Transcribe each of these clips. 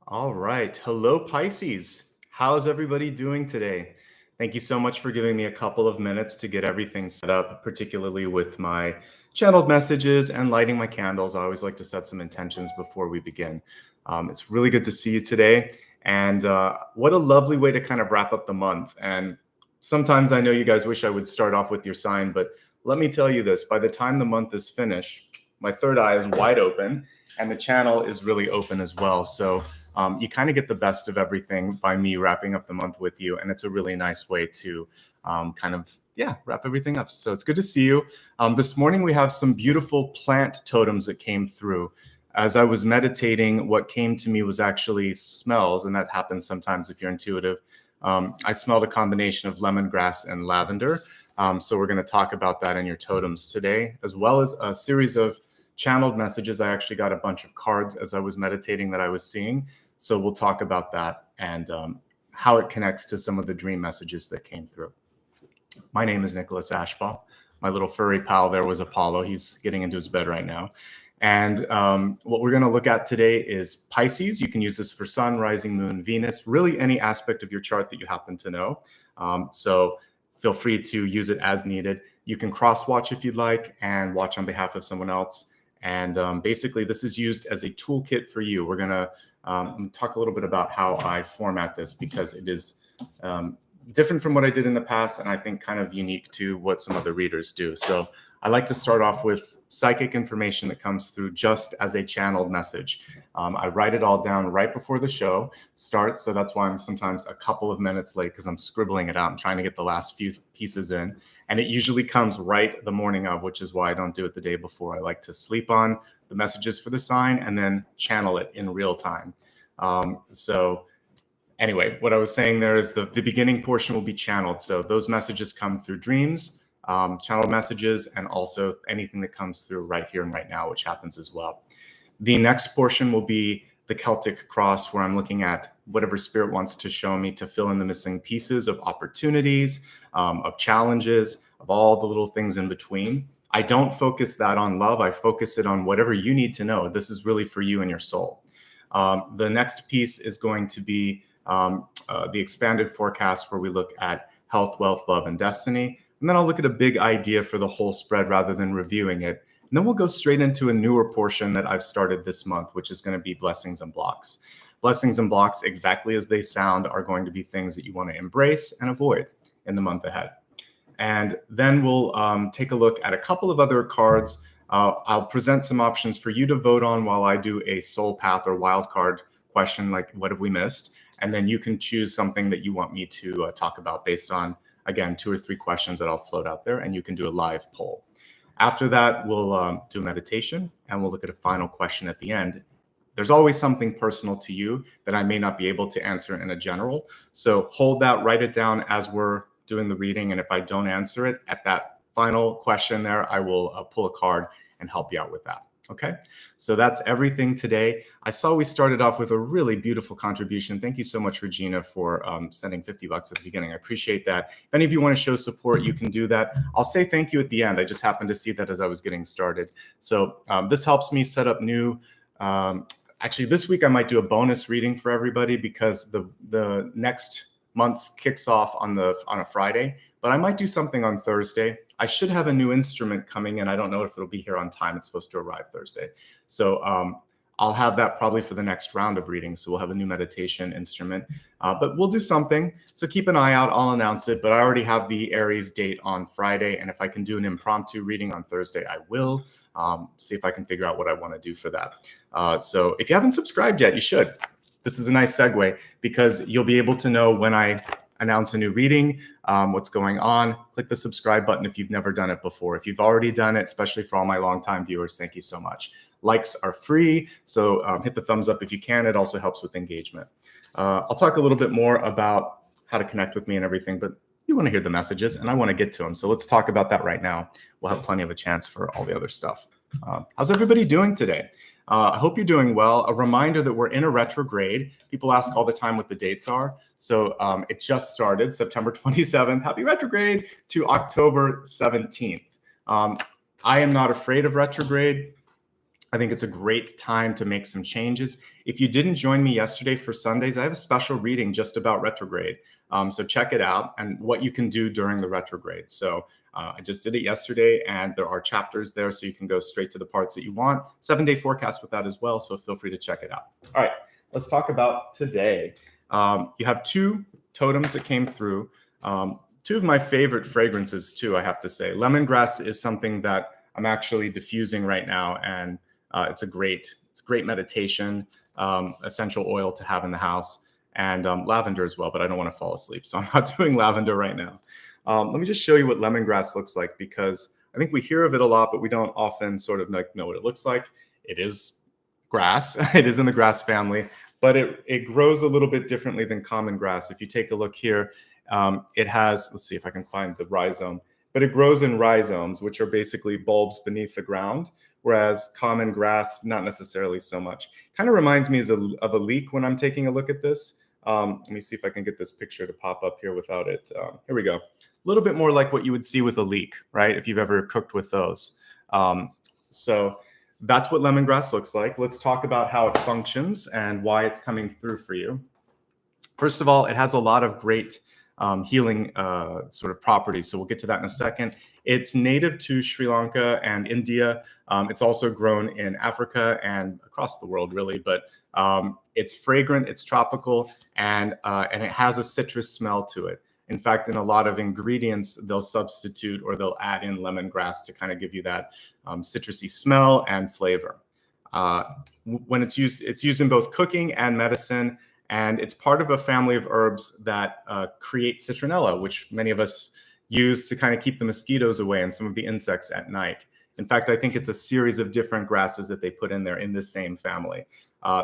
All right. Hello, Pisces. How's everybody doing today? Thank you so much for giving me a couple of minutes to get everything set up, particularly with my channeled messages and lighting my candles. I always like to set some intentions before we begin. It's really good to see you today. And what a lovely way to kind of wrap up the month. And sometimes I know you guys wish I would start off with your sign, but let me tell you this, by the time the month is finished, my third eye is wide open and the channel is really open as well. So you kind of get the best of everything by me wrapping up the month with you. And it's a really nice way to wrap everything up. So it's good to see you. This morning, we have some beautiful plant totems that came through. As I was meditating, what came to me was actually smells. And that happens sometimes if you're intuitive. I smelled a combination of lemongrass and lavender. So we're going to talk about that in your totems today, as well as a series of channeled messages. I actually got a bunch of cards as I was meditating that I was seeing. So we'll talk about that and how it connects to some of the dream messages that came through. My name is Nicholas Ashbaugh. My little furry pal there was Apollo. He's getting into his bed right now. And what we're going to look at today is Pisces. You can use this for Sun, Rising, Moon, Venus, really any aspect of your chart that you happen to know. So feel free to use it as needed. You can cross watch if you'd like and watch on behalf of someone else. And basically, this is used as a toolkit for you. We're going to talk a little bit about how I format this because it is different from what I did in the past, and I think kind of unique to what some other readers do. So I like to start off with psychic information that comes through just as a channeled message. I write it all down right before the show starts, so that's why I'm sometimes a couple of minutes late because I'm scribbling it out and trying to get the last few pieces in. And it usually comes right the morning of, which is why I don't do it the day before. I like to sleep on the messages for the sign and then channel it in real time. So anyway, what I was saying there is the beginning portion will be channeled. So those messages come through dreams, channeled messages, and also anything that comes through right here and right now, which happens as well. The next portion will be the Celtic Cross, where I'm looking at whatever spirit wants to show me to fill in the missing pieces of opportunities, of challenges, of all the little things in between. I don't focus that on love. I focus it on whatever you need to know. This is really for you and your soul. The next piece is going to be the expanded forecast, where we look at health, wealth, love, and destiny. And then I'll look at a big idea for the whole spread rather than reviewing it. And then we'll go straight into a newer portion that I've started this month, which is going to be blessings and blocks. Blessings and blocks, exactly as they sound, are going to be things that you want to embrace and avoid in the month ahead. And then we'll take a look at a couple of other cards. I'll present some options for you to vote on while I do a soul path or wild card question, like what have we missed? And then you can choose something that you want me to talk about based on, again, 2 or 3 questions that I'll float out there, and you can do a live poll. After that, we'll do meditation, and we'll look at a final question at the end. There's always something personal to you that I may not be able to answer in a general. So hold that, write it down as we're doing the reading. And if I don't answer it at that final question there, I will pull a card and help you out with that. Okay, so that's everything today. I saw we started off with a really beautiful contribution. Thank you so much, Regina, for sending $50 at the beginning. I appreciate that. If any of you want to show support, you can do that. I'll say thank you at the end. I just happened to see that as I was getting started. So this helps me set up new. Actually, this week I might do a bonus reading for everybody because the next month's kicks off on a Friday, but I might do something on Thursday. I should have a new instrument coming in. I don't know if it'll be here on time. It's supposed to arrive Thursday. So I'll have that probably for the next round of readings. So we'll have a new meditation instrument, but we'll do something. So keep an eye out. I'll announce it, but I already have the Aries date on Friday. And if I can do an impromptu reading on Thursday, I will see if I can figure out what I want to do for that. So if you haven't subscribed yet, you should. This is a nice segue because you'll be able to know when I announce a new reading, what's going on. Click the subscribe button if you've never done it before. If you've already done it, especially for all my longtime viewers, thank you so much. Likes are free, so hit the thumbs up if you can. It also helps with engagement. I'll talk a little bit more about how to connect with me and everything, but you want to hear the messages and I want to get to them. So let's talk about that right now. We'll have plenty of a chance for all the other stuff. How's everybody doing today? I hope you're doing well. A reminder that we're in a retrograde. People ask all the time what the dates are. So it just started September 27th. Happy retrograde to October 17th. I am not afraid of retrograde. I think it's a great time to make some changes. If you didn't join me yesterday for Sundays, I have a special reading just about retrograde. So check it out and what you can do during the retrograde. So I just did it yesterday, and there are chapters there, so you can go straight to the parts that you want. 7-day forecast with that as well, so feel free to check it out. All right, let's talk about today. You have 2 totems that came through. 2 of my favorite fragrances too, I have to say. Lemongrass is something that I'm actually diffusing right now, and it's a great meditation essential oil to have in the house, and lavender as well, but I don't want to fall asleep, so I'm not doing lavender right now. Let me just show you what lemongrass looks like, because I think we hear of it a lot, but we don't often sort of know what it looks like. It is grass. It is in the grass family, but it grows a little bit differently than common grass. If you take a look here, it has, let's see if I can find the rhizome, but it grows in rhizomes, which are basically bulbs beneath the ground, whereas common grass, not necessarily so much. Kind of reminds me of a leek when I'm taking a look at this. Let me see if I can get this picture to pop up here without it. Here we go. A little bit more like what you would see with a leek, right? If you've ever cooked with those. So that's what lemongrass looks like. Let's talk about how it functions and why it's coming through for you. First of all, it has a lot of great healing sort of properties. So we'll get to that in a second. It's native to Sri Lanka and India. It's also grown in Africa and across the world, really. But it's fragrant, it's tropical, and it has a citrus smell to it. In fact, in a lot of ingredients, they'll substitute or they'll add in lemongrass to kind of give you that citrusy smell and flavor. When it's used in both cooking and medicine. And it's part of a family of herbs that create citronella, which many of us use to kind of keep the mosquitoes away and some of the insects at night. In fact, I think it's a series of different grasses that they put in there in the same family.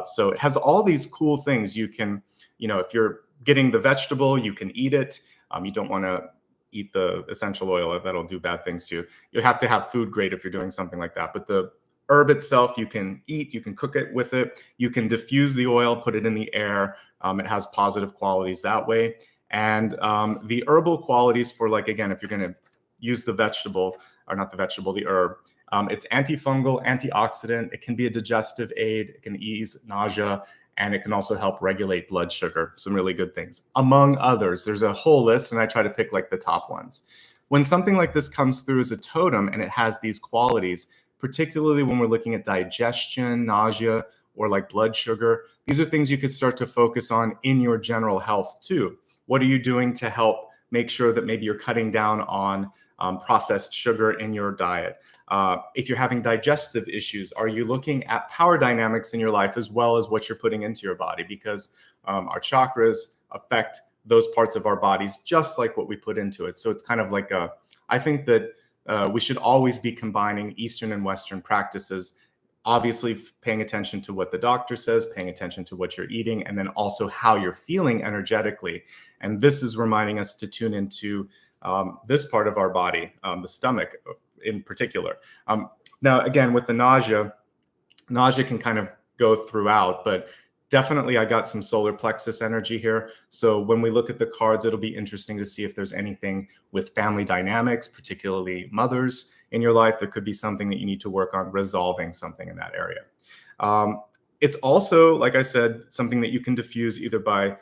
So it has all these cool things. You can, if you're getting the vegetable, you can eat it. You don't want to eat the essential oil. That'll do bad things to you. You have to have food grade if you're doing something like that. But the herb itself, you can eat, you can cook it with it, you can diffuse the oil, put it in the air. It has positive qualities that way. And the herbal qualities for, like, again, if you're going to use the vegetable, or not the vegetable, the herb, it's anti-fungal, antioxidant. It can be a digestive aid. It can ease nausea, and it can also help regulate blood sugar. Some really good things, among others. There's a whole list, and I try to pick like the top ones. When something like this comes through as a totem and it has these qualities, particularly when we're looking at digestion, nausea, or like blood sugar, these are things you could start to focus on in your general health too. What are you doing to help make sure that maybe you're cutting down on processed sugar in your diet? If you're having digestive issues, are you looking at power dynamics in your life as well as what you're putting into your body? Because our chakras affect those parts of our bodies just like what we put into it. So it's kind of like I think that we should always be combining Eastern and Western practices, obviously paying attention to what the doctor says, paying attention to what you're eating, and then also how you're feeling energetically. And this is reminding us to tune into this part of our body, the stomach in particular. Now, again, with the nausea can kind of go throughout, but definitely I got some solar plexus energy here. So when we look at the cards, it'll be interesting to see if there's anything with family dynamics, particularly mothers in your life. There could be something that you need to work on resolving something in that area. It's also, like I said, something that you can diffuse either by,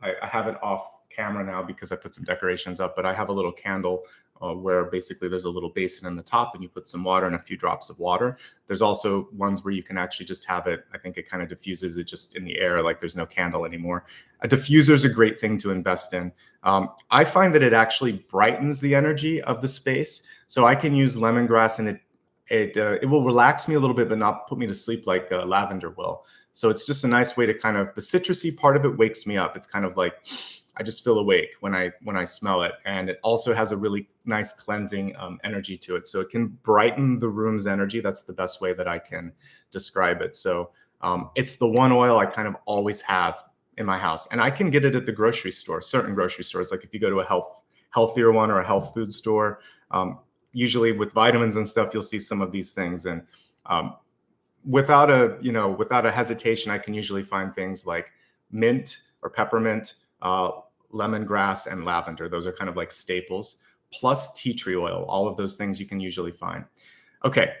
I have it off camera now because I put some decorations up, but I have a little candle where basically there's a little basin in the top and you put some water and a few drops of water. There's also ones where you can actually just have it. I think it kind of diffuses it just in the air, like there's no candle anymore. A diffuser is a great thing to invest in. I find that it actually brightens the energy of the space. So I can use lemongrass and it will relax me a little bit, but not put me to sleep like lavender will. So it's just a nice way to kind of, the citrusy part of it wakes me up. It's kind of like, I just feel awake when I smell it. And it also has a really nice cleansing energy to it. So it can brighten the room's energy. That's the best way that I can describe it. So it's the one oil I kind of always have in my house. And I can get it at the grocery store, certain grocery stores. Like if you go to a healthier one or a health food store, usually with vitamins and stuff, you'll see some of these things. And without a hesitation, I can usually find things like mint or peppermint, lemongrass, and lavender. Those are kind of like staples, plus tea tree oil. All of those things you can usually find. Okay,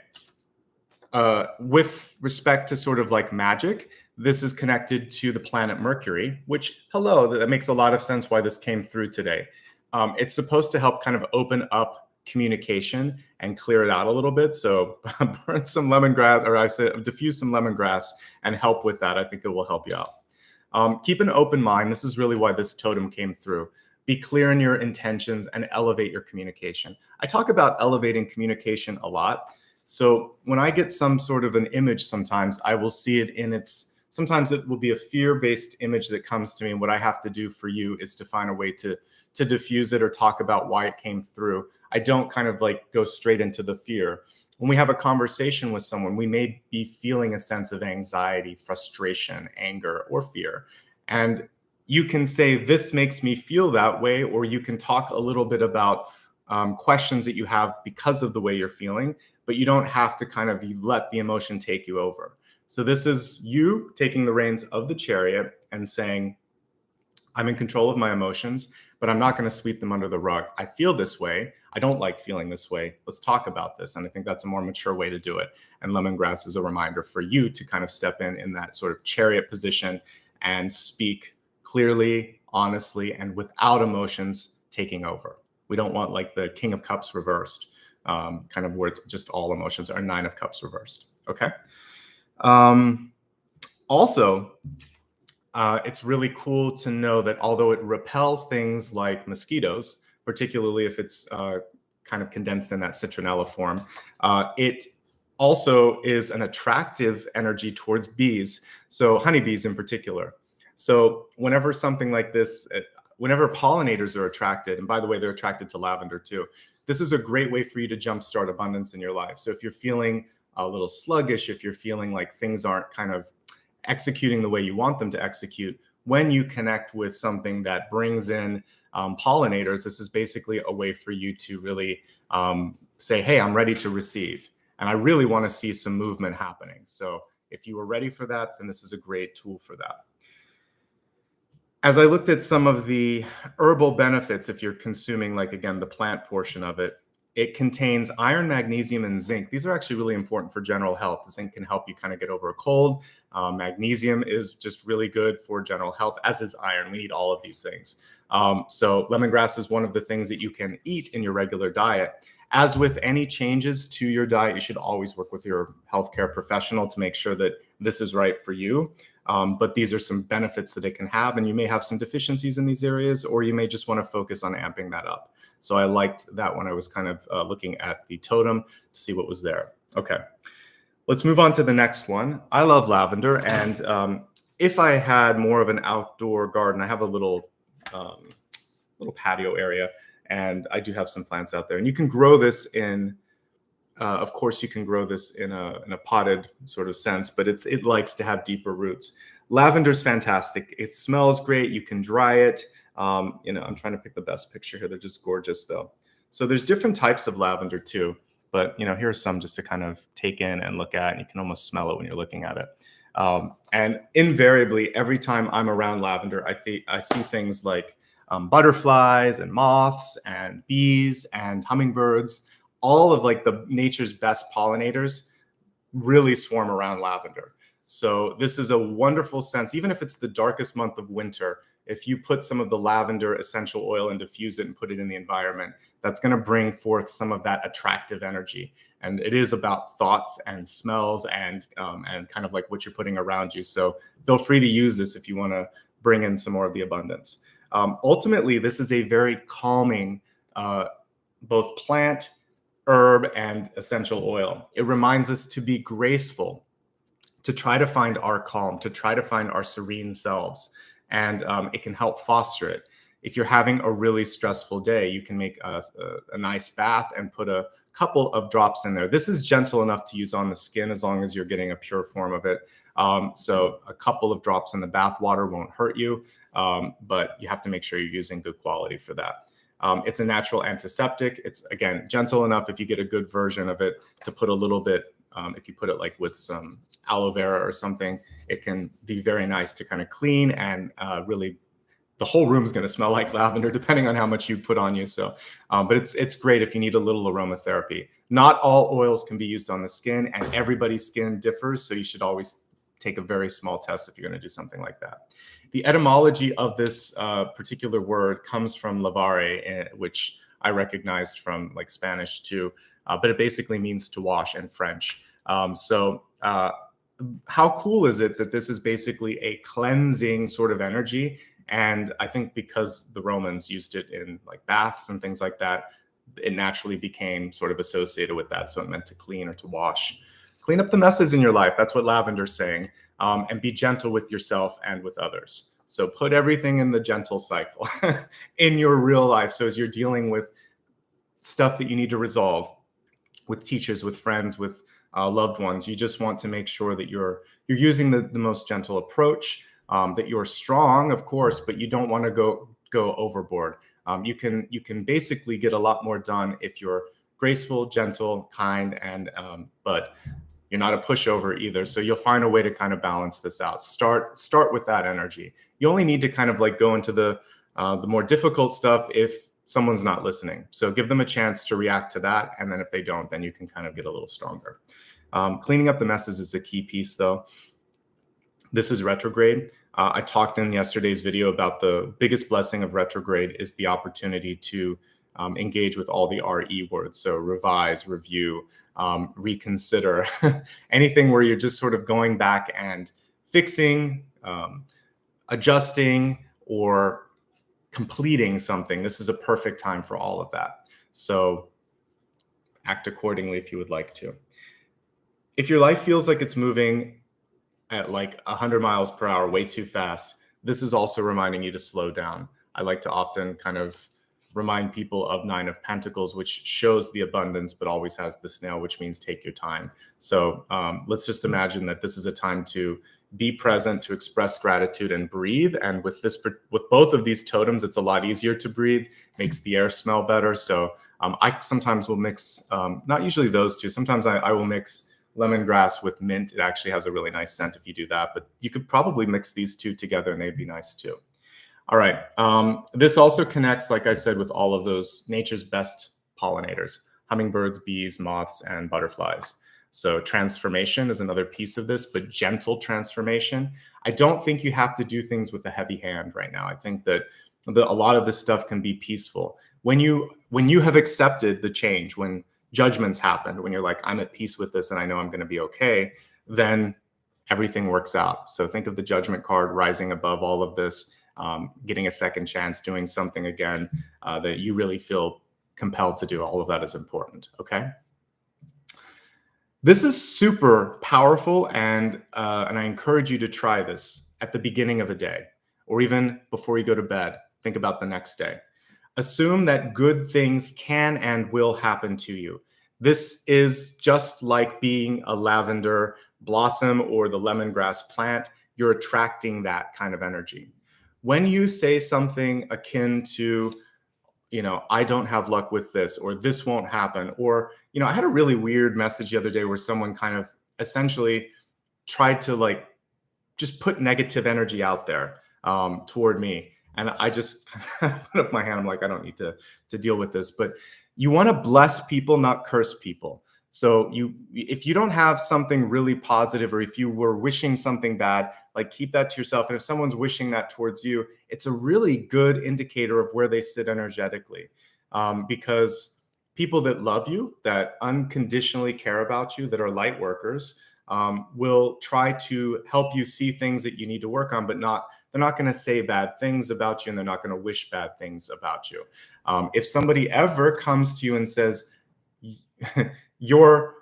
with respect to sort of like magic, this is connected to the planet Mercury, which, hello, that makes a lot of sense why this came through today. It's supposed to help kind of open up communication and clear it out a little bit. So burn some lemongrass, or I said diffuse some lemongrass and help with that. I think it will help you out. Keep an open mind. This is really why this totem came through. Be clear in your intentions and elevate your communication. I talk about elevating communication a lot. So when I get some sort of an image, sometimes I will see it in sometimes it will be a fear-based image that comes to me. And what I have to do for you is to find a way to diffuse it or talk about why it came through. I don't kind of like go straight into the fear. When we have a conversation with someone, we may be feeling a sense of anxiety, frustration, anger, or fear. And you can say, this makes me feel that way, or you can talk a little bit about questions that you have because of the way you're feeling, but you don't have to kind of let the emotion take you over. So this is you taking the reins of the chariot and saying, I'm in control of my emotions, but I'm not going to sweep them under the rug. I feel this way. I don't like feeling this way. Let's talk about this. And I think that's a more mature way to do it. And lemongrass is a reminder for you to kind of step in that sort of chariot position and speak clearly, honestly, and without emotions taking over. We don't want like the King of Cups reversed, kind of where it's just all emotions, or Nine of Cups reversed. Okay. Also, it's really cool to know that although it repels things like mosquitoes, particularly if it's kind of condensed in that citronella form, it also is an attractive energy towards bees, so honeybees in particular. So whenever something like this, whenever pollinators are attracted, and by the way, they're attracted to lavender too, this is a great way for you to jumpstart abundance in your life. So if you're feeling a little sluggish, if you're feeling like things aren't kind of executing the way you want them to execute, when you connect with something that brings in pollinators, this is basically a way for you to really say, hey, I'm ready to receive. And I really want to see some movement happening. So if you were ready for that, then this is a great tool for that. As I looked at some of the herbal benefits, if you're consuming, like, again, the plant portion of it, it contains iron, magnesium, and zinc. These are actually really important for general health. Zinc can help you kind of get over a cold. Magnesium is just really good for general health, as is iron. We need all of these things. So lemongrass is one of the things that you can eat in your regular diet. As with any changes to your diet, you should always work with your healthcare professional to make sure that this is right for you. But these are some benefits that it can have, and you may have some deficiencies in these areas, or you may just want to focus on amping that up. So I liked that when I was kind of looking at the totem to see what was there. Okay, let's move on to the next one. I love lavender, and if I had more of an outdoor garden, I have a little patio area, and I do have some plants out there, and you can grow this in. Of course, you can grow this in a potted sort of sense, but it likes to have deeper roots. Lavender's fantastic. It smells great. You can dry it. I'm trying to pick the best picture here. They're just gorgeous, though. So there's different types of lavender too, but here are some just to kind of take in and look at, and you can almost smell it when you're looking at it. And invariably, every time I'm around lavender, I see things like butterflies and moths and bees and hummingbirds. All of like the nature's best pollinators really swarm around lavender. So this is a wonderful sense, even if it's the darkest month of winter, if you put some of the lavender essential oil and diffuse it and put it in the environment, that's going to bring forth some of that attractive energy. And it is about thoughts and smells and kind of like what you're putting around you. So feel free to use this if you want to bring in some more of the abundance. Ultimately, this is a very calming, both plant, herb, and essential oil. It reminds us to be graceful, to try to find our calm, to try to find our serene selves, and it can help foster it. If you're having a really stressful day, you can make a nice bath and put a couple of drops in there. This is gentle enough to use on the skin as long as you're getting a pure form of it. So a couple of drops in the bath water won't hurt you, but you have to make sure you're using good quality for that. It's a natural antiseptic. It's, again, gentle enough if you get a good version of it to put a little bit, if you put it like with some aloe vera or something, it can be very nice to kind of clean and really the whole room is going to smell like lavender, depending on how much you put on you. So, but it's great if you need a little aromatherapy. Not all oils can be used on the skin, and everybody's skin differs. So you should always take a very small test if you're going to do something like that. The etymology of this particular word comes from lavare, which I recognized from like Spanish too, but it basically means to wash in French. How cool is it that this is basically a cleansing sort of energy? And I think because the Romans used it in like baths and things like that, it naturally became sort of associated with that. So it meant to clean or to wash. Clean up the messes in your life. That's what lavender's saying. And be gentle with yourself and with others. So put everything in the gentle cycle in your real life. So as you're dealing with stuff that you need to resolve with teachers, with friends, with loved ones, you just want to make sure that you're using the most gentle approach, that you're strong, of course, but you don't want to go overboard. You can basically get a lot more done if you're graceful, gentle, kind, and but you're not a pushover either. So you'll find a way to kind of balance this out. Start with that energy. You only need to kind of like go into the more difficult stuff if someone's not listening. So give them a chance to react to that. And then if they don't, then you can kind of get a little stronger. Cleaning up the messes is a key piece though. This is retrograde. I talked in yesterday's video about the biggest blessing of retrograde is the opportunity to engage with all the RE words. So revise, review, reconsider, anything where you're just sort of going back and fixing, adjusting, or completing something. This is a perfect time for all of that. So act accordingly if you would like to. If your life feels like it's moving at like 100 miles per hour, way too fast, this is also reminding you to slow down. I like to often kind of remind people of 9 of Pentacles, which shows the abundance, but always has the snail, which means take your time. So let's just imagine that this is a time to be present, to express gratitude and breathe. And with both of these totems, it's a lot easier to breathe, makes the air smell better. So I sometimes will mix, not usually those two, sometimes I will mix lemongrass with mint. It actually has a really nice scent if you do that, but you could probably mix these two together and they'd be nice too. All right. This also connects, like I said, with all of those nature's best pollinators, hummingbirds, bees, moths, and butterflies. So transformation is another piece of this, but gentle transformation. I don't think you have to do things with a heavy hand right now. I think that a lot of this stuff can be peaceful. When you have accepted the change, when judgments happened, when you're like, I'm at peace with this and I know I'm going to be okay, then everything works out. So think of the judgment card rising above all of this. Getting a second chance, doing something again that you really feel compelled to do. All of that is important, okay? This is super powerful, and I encourage you to try this at the beginning of a day, or even before you go to bed. Think about the next day. Assume that good things can and will happen to you. This is just like being a lavender blossom or the lemongrass plant. You're attracting that kind of energy. When you say something akin to, I don't have luck with this, or this won't happen, or, I had a really weird message the other day where someone kind of essentially tried to like just put negative energy out there toward me. And I just put up my hand. I'm like, I don't need to deal with this. But you want to bless people, not curse people. So if you don't have something really positive, or if you were wishing something bad, like keep that to yourself. And if someone's wishing that towards you, it's a really good indicator of where they sit energetically. Because people that love you, that unconditionally care about you, that are light workers, will try to help you see things that you need to work on, but they're not going to say bad things about you, and they're not going to wish bad things about you. If somebody ever comes to you and says, you're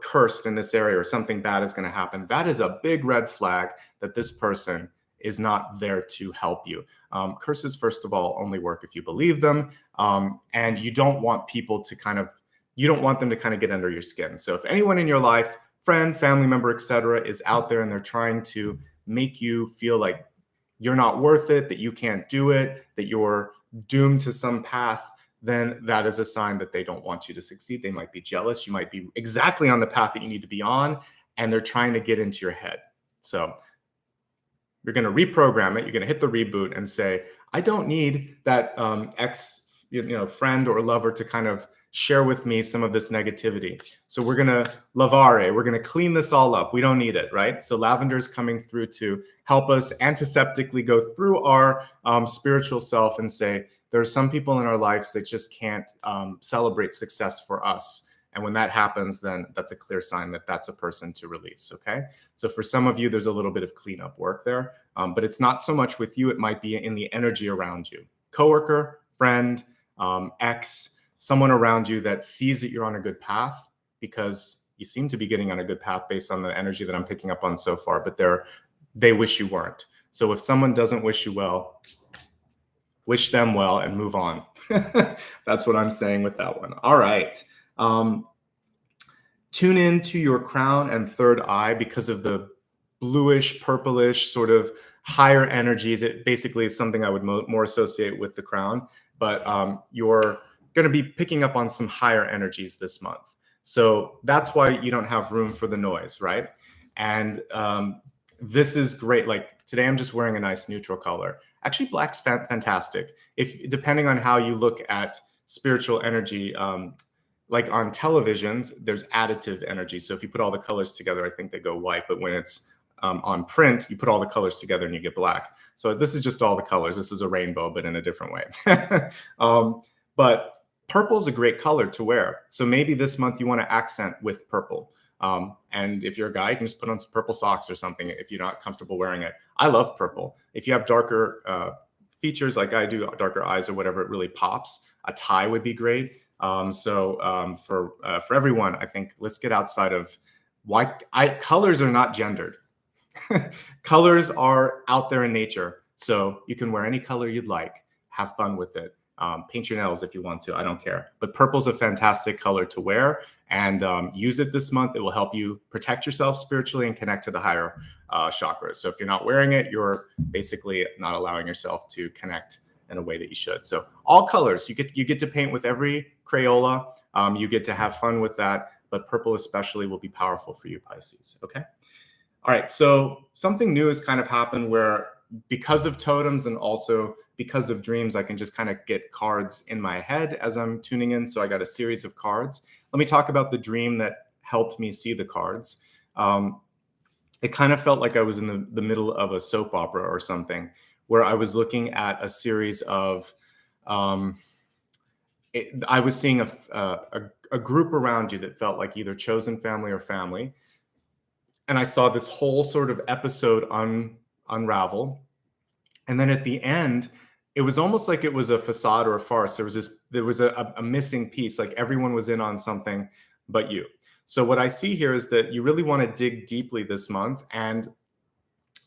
cursed in this area, or something bad is going to happen, that is a big red flag that this person is not there to help you. Curses, first of all, only work if you believe them. And you don't want people to you don't want them to kind of get under your skin. So if anyone in your life, friend, family member, etc., is out there and they're trying to make you feel like you're not worth it, that you can't do it, that you're doomed to some path, then that is a sign that they don't want you to succeed. They might be jealous. You might be exactly on the path that you need to be on, and they're trying to get into your head. So You're going to reprogram it. You're going to hit the reboot and say, I don't need that ex, friend or lover to kind of share with me some of this negativity. So we're going to lavare. We're going to clean this all up. We don't need it, right? So lavender is coming through to help us antiseptically go through our spiritual self and say, there are some people in our lives that just can't celebrate success for us. And when that happens, then that's a clear sign that that's a person to release, okay? So for some of you, there's a little bit of cleanup work there, but it's not so much with you. It might be in the energy around you. Coworker, friend, ex, someone around you that sees that you're on a good path, because you seem to be getting on a good path based on the energy that I'm picking up on so far, but they wish you weren't. So if someone doesn't wish you well, wish them well and move on. That's what I'm saying with that one. All right. Tune in to your crown and third eye because of the bluish, purplish sort of higher energies. It basically is something I would more associate with the crown, but you're going to be picking up on some higher energies this month. So that's why you don't have room for the noise, right? And this is great. Like today, I'm just wearing a nice neutral color. Actually, black's fantastic. Depending on how you look at spiritual energy, like on televisions, there's additive energy. So if you put all the colors together, I think they go white. But when it's on print, you put all the colors together and you get black. So this is just all the colors. This is a rainbow, but in a different way. But purple is a great color to wear. So maybe this month you want to accent with purple. And if you're a guy, you can just put on some purple socks or something if you're not comfortable wearing it. I love purple. If you have darker features like I do, darker eyes or whatever, it really pops. A tie would be great. For everyone, I think let's get outside of colors are not gendered. Colors are out there in nature. So you can wear any color you'd like, have fun with it. Paint your nails if you want to, I don't care. But purple's a fantastic color to wear and use it this month. It will help you protect yourself spiritually and connect to the higher chakras. So if you're not wearing it, you're basically not allowing yourself to connect in a way that you should. So all colors, you get to paint with every Crayola. You get to have fun with that, but purple especially will be powerful for you, Pisces, okay? All right, so something new has kind of happened where because of totems and also because of dreams, I can just kind of get cards in my head as I'm tuning in. So I got a series of cards. Let me talk about the dream that helped me see the cards. It kind of felt like I was in the middle of a soap opera or something, where I was looking at a series of, I was seeing a group around you that felt like either chosen family or family. And I saw this whole sort of episode unravel. And then at the end, it was almost like it was a facade or a farce. There was a missing piece, like everyone was in on something but you. So what I see here is that you really want to dig deeply this month and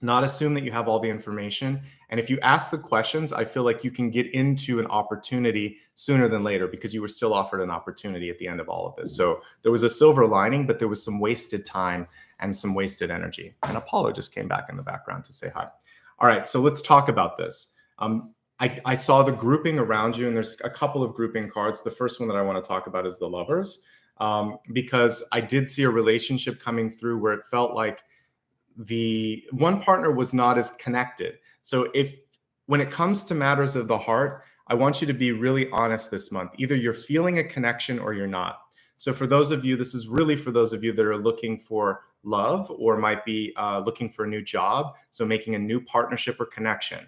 not assume that you have all the information. And if you ask the questions, I feel like you can get into an opportunity sooner than later because you were still offered an opportunity at the end of all of this. So there was a silver lining, but there was some wasted time and some wasted energy. And Apollo just came back in the background to say hi. All right, so let's talk about this. I saw the grouping around you, and there's a couple of grouping cards. The first one that I want to talk about is the Lovers, because I did see a relationship coming through where it felt like the one partner was not as connected. So when it comes to matters of the heart, I want you to be really honest this month. Either you're feeling a connection or you're not. So for those of you, this is really for those of you that are looking for love or might be looking for a new job. So making a new partnership or connection.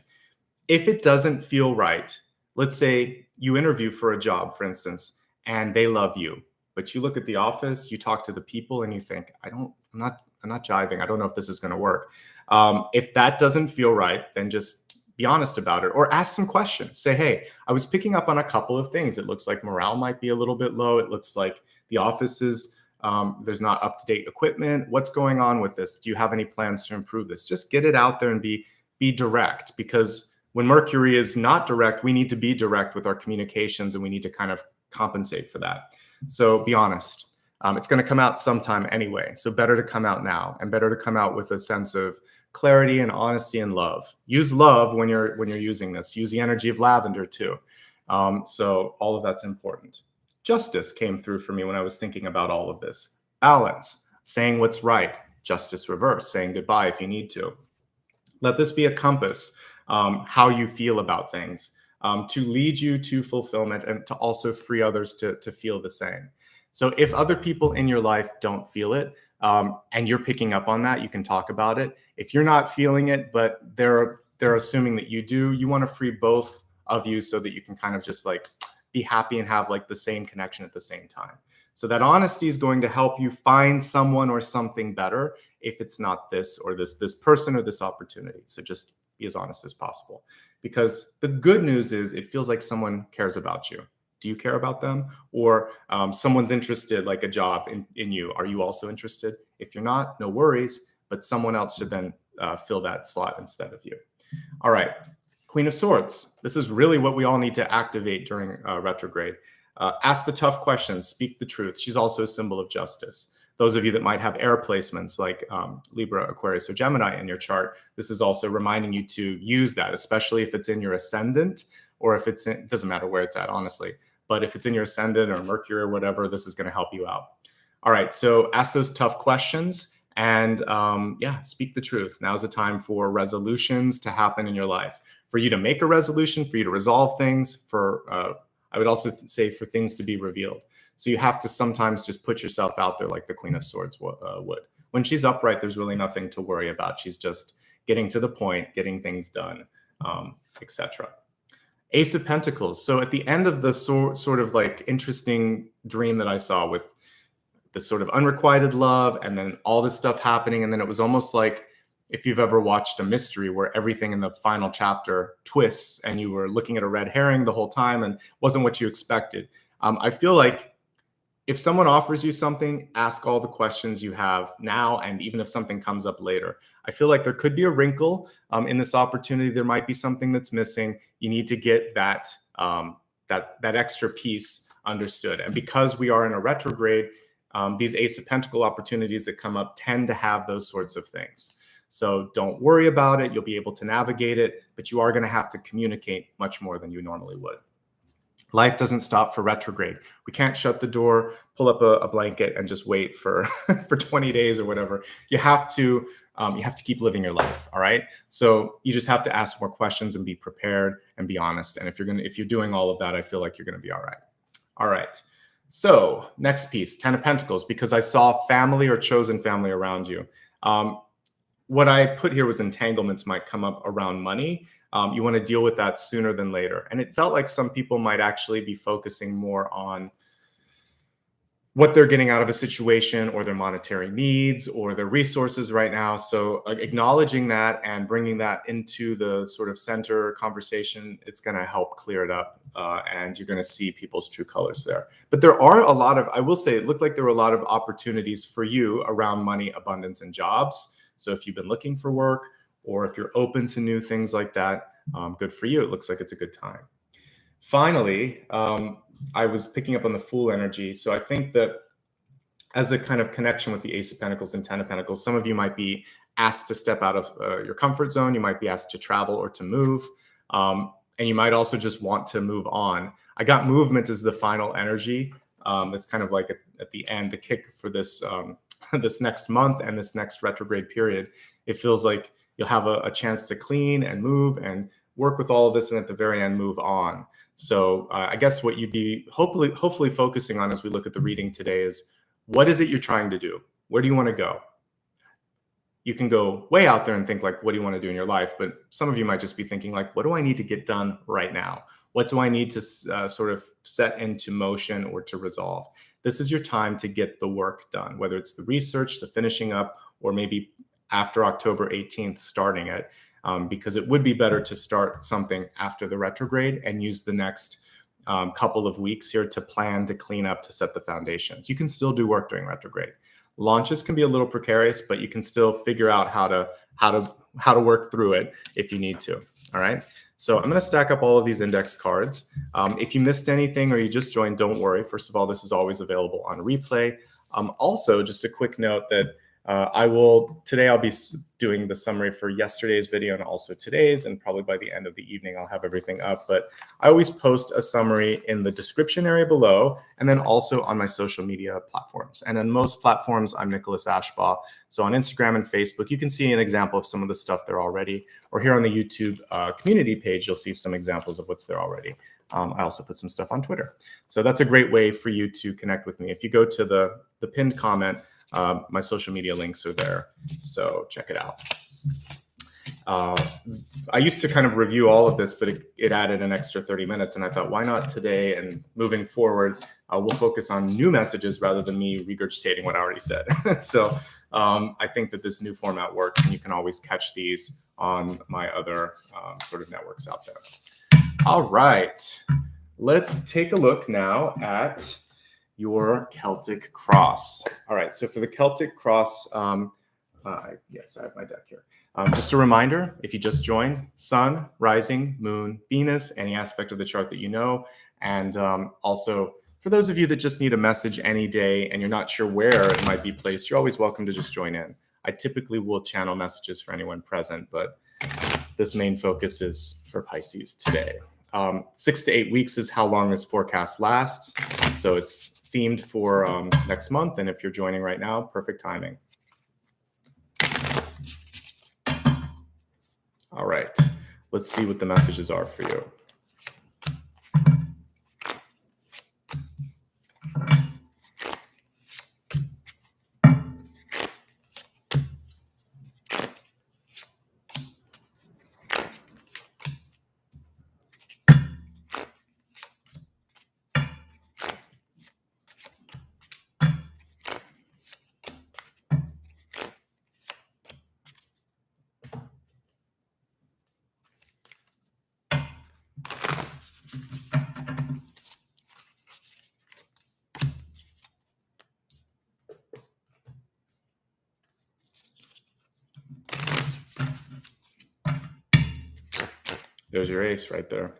If it doesn't feel right, let's say you interview for a job, for instance, and they love you, but you look at the office, you talk to the people and you think, I'm not jiving. I don't know if this is going to work. If that doesn't feel right, then just be honest about it or ask some questions. Say, hey, I was picking up on a couple of things. It looks like morale might be a little bit low. It looks like the office is, there's not up-to-date equipment. What's going on with this? Do you have any plans to improve this? Just get it out there and be direct, because when Mercury is not direct, we need to be direct with our communications and we need to kind of compensate for that. So be honest. It's going to come out sometime anyway. So better to come out now and better to come out with a sense of clarity and honesty and love. Use love when you're using this. Use the energy of lavender too. So all of that's important. Justice came through for me when I was thinking about all of this. Balance, saying what's right. Justice reverse, saying goodbye if you need to. Let this be a compass, how you feel about things, to lead you to fulfillment and to also free others to feel the same. So if other people in your life don't feel it, and you're picking up on that, you can talk about it. If you're not feeling it, but they're assuming that you do, you want to free both of you so that you can kind of just like be happy and have like the same connection at the same time. So that honesty is going to help you find someone or something better if it's not this or this person or this opportunity. So just be as honest as possible. Because the good news is it feels like someone cares about you. Do you care about them? Or someone's interested, like a job in you. Are you also interested? If you're not, no worries, but someone else should then fill that slot instead of you. All right, Queen of Swords. This is really what we all need to activate during retrograde. Ask the tough questions, speak the truth. She's also a symbol of justice. Those of you that might have air placements like Libra, Aquarius, or Gemini in your chart, this is also reminding you to use that, especially if it's in your ascendant, or if it's in, it doesn't matter where it's at, honestly. But if it's in your ascendant or Mercury or whatever, this is going to help you out. All right, so ask those tough questions and yeah, speak the truth. Now's the time for resolutions to happen in your life. For you to make a resolution, for you to resolve things, for I would also say for things to be revealed. So you have to sometimes just put yourself out there like the Queen of Swords would. When she's upright, there's really nothing to worry about. She's just getting to the point, getting things done, etc. Ace of Pentacles. So at the end of the sort of like interesting dream that I saw with this sort of unrequited love and then all this stuff happening, and then it was almost like if you've ever watched a mystery where everything in the final chapter twists and you were looking at a red herring the whole time and wasn't what you expected. I feel like if someone offers you something, ask all the questions you have now, and even if something comes up later. I feel like there could be a wrinkle in this opportunity. There might be something that's missing. You need to get that that extra piece understood. And because we are in a retrograde, these Ace of Pentacle opportunities that come up tend to have those sorts of things. So don't worry about it. You'll be able to navigate it, but you are going to have to communicate much more than you normally would. Life doesn't stop for retrograde. We can't shut the door, pull up a blanket, and just wait for for 20 days or whatever. You have to keep living your life. All right. So you just have to ask more questions and be prepared and be honest. And if you're doing all of that, I feel like you're going to be all right. All right. So next piece, 10 of Pentacles, because I saw family or chosen family around you. What I put here was entanglements might come up around money. You want to deal with that sooner than later. And it felt like some people might actually be focusing more on what they're getting out of a situation or their monetary needs or their resources right now. So acknowledging that and bringing that into the sort of center conversation, it's going to help clear it up. And you're going to see people's true colors there. But there are a lot of, I will say, it looked like there were a lot of opportunities for you around money, abundance, and jobs. So if you've been looking for work, or if you're open to new things like that, good for you. It looks like it's a good time. Finally, I was picking up on the Fool energy. So I think that as a kind of connection with the Ace of Pentacles and 10 of Pentacles, some of you might be asked to step out of your comfort zone. You might be asked to travel or to move. And you might also just want to move on. I got movement as the final energy. It's kind of like at the end, the kick for this this next month and this next retrograde period. It feels like you'll have a chance to clean and move and work with all of this, and at the very end, move on. So I guess what you'd be hopefully focusing on as we look at the reading today is, what is it you're trying to do? Where do you want to go? You can go way out there and think like, what do you want to do in your life? But some of you might just be thinking like, what do I need to get done right now? What do I need to sort of set into motion or to resolve? This is your time to get the work done, whether it's the research, the finishing up, or maybe after October 18th, starting it, because it would be better to start something after the retrograde and use the next couple of weeks here to plan, to clean up, to set the foundations. You can still do work during retrograde. Launches can be a little precarious, but you can still figure out how to work through it if you need to. All right. So I'm going to stack up all of these index cards. If you missed anything or you just joined, don't worry. First of all, this is always available on replay. Also, just a quick note that Today I'll be doing the summary for yesterday's video and also today's, and probably by the end of the evening I'll have everything up. But I always post a summary in the description area below, and then also on my social media platforms. And on most platforms, I'm Nicholas Ashbaugh. So on Instagram and Facebook, you can see an example of some of the stuff there already. Or here on the YouTube community page, you'll see some examples of what's there already. I also put some stuff on Twitter. So that's a great way for you to connect with me. If you go to the pinned comment, my social media links are there. So check it out. I used to kind of review all of this, but it added an extra 30 minutes. And I thought, why not today? And moving forward, we'll focus on new messages rather than me regurgitating what I already said. So I think that this new format works, and you can always catch these on my other sort of networks out there. All right, let's take a look now at your Celtic Cross. All right, so for the Celtic Cross, yes, I have my deck here. Just a reminder, if you just joined, Sun, Rising, Moon, Venus, any aspect of the chart that you know, and also for those of you that just need a message any day and you're not sure where it might be placed, you're always welcome to just join in. I typically will channel messages for anyone present, but this main focus is for Pisces today. 6 to 8 weeks is how long this forecast lasts. So it's themed for next month. And if you're joining right now, perfect timing. All right, let's see what the messages are for you. There's your ace right there.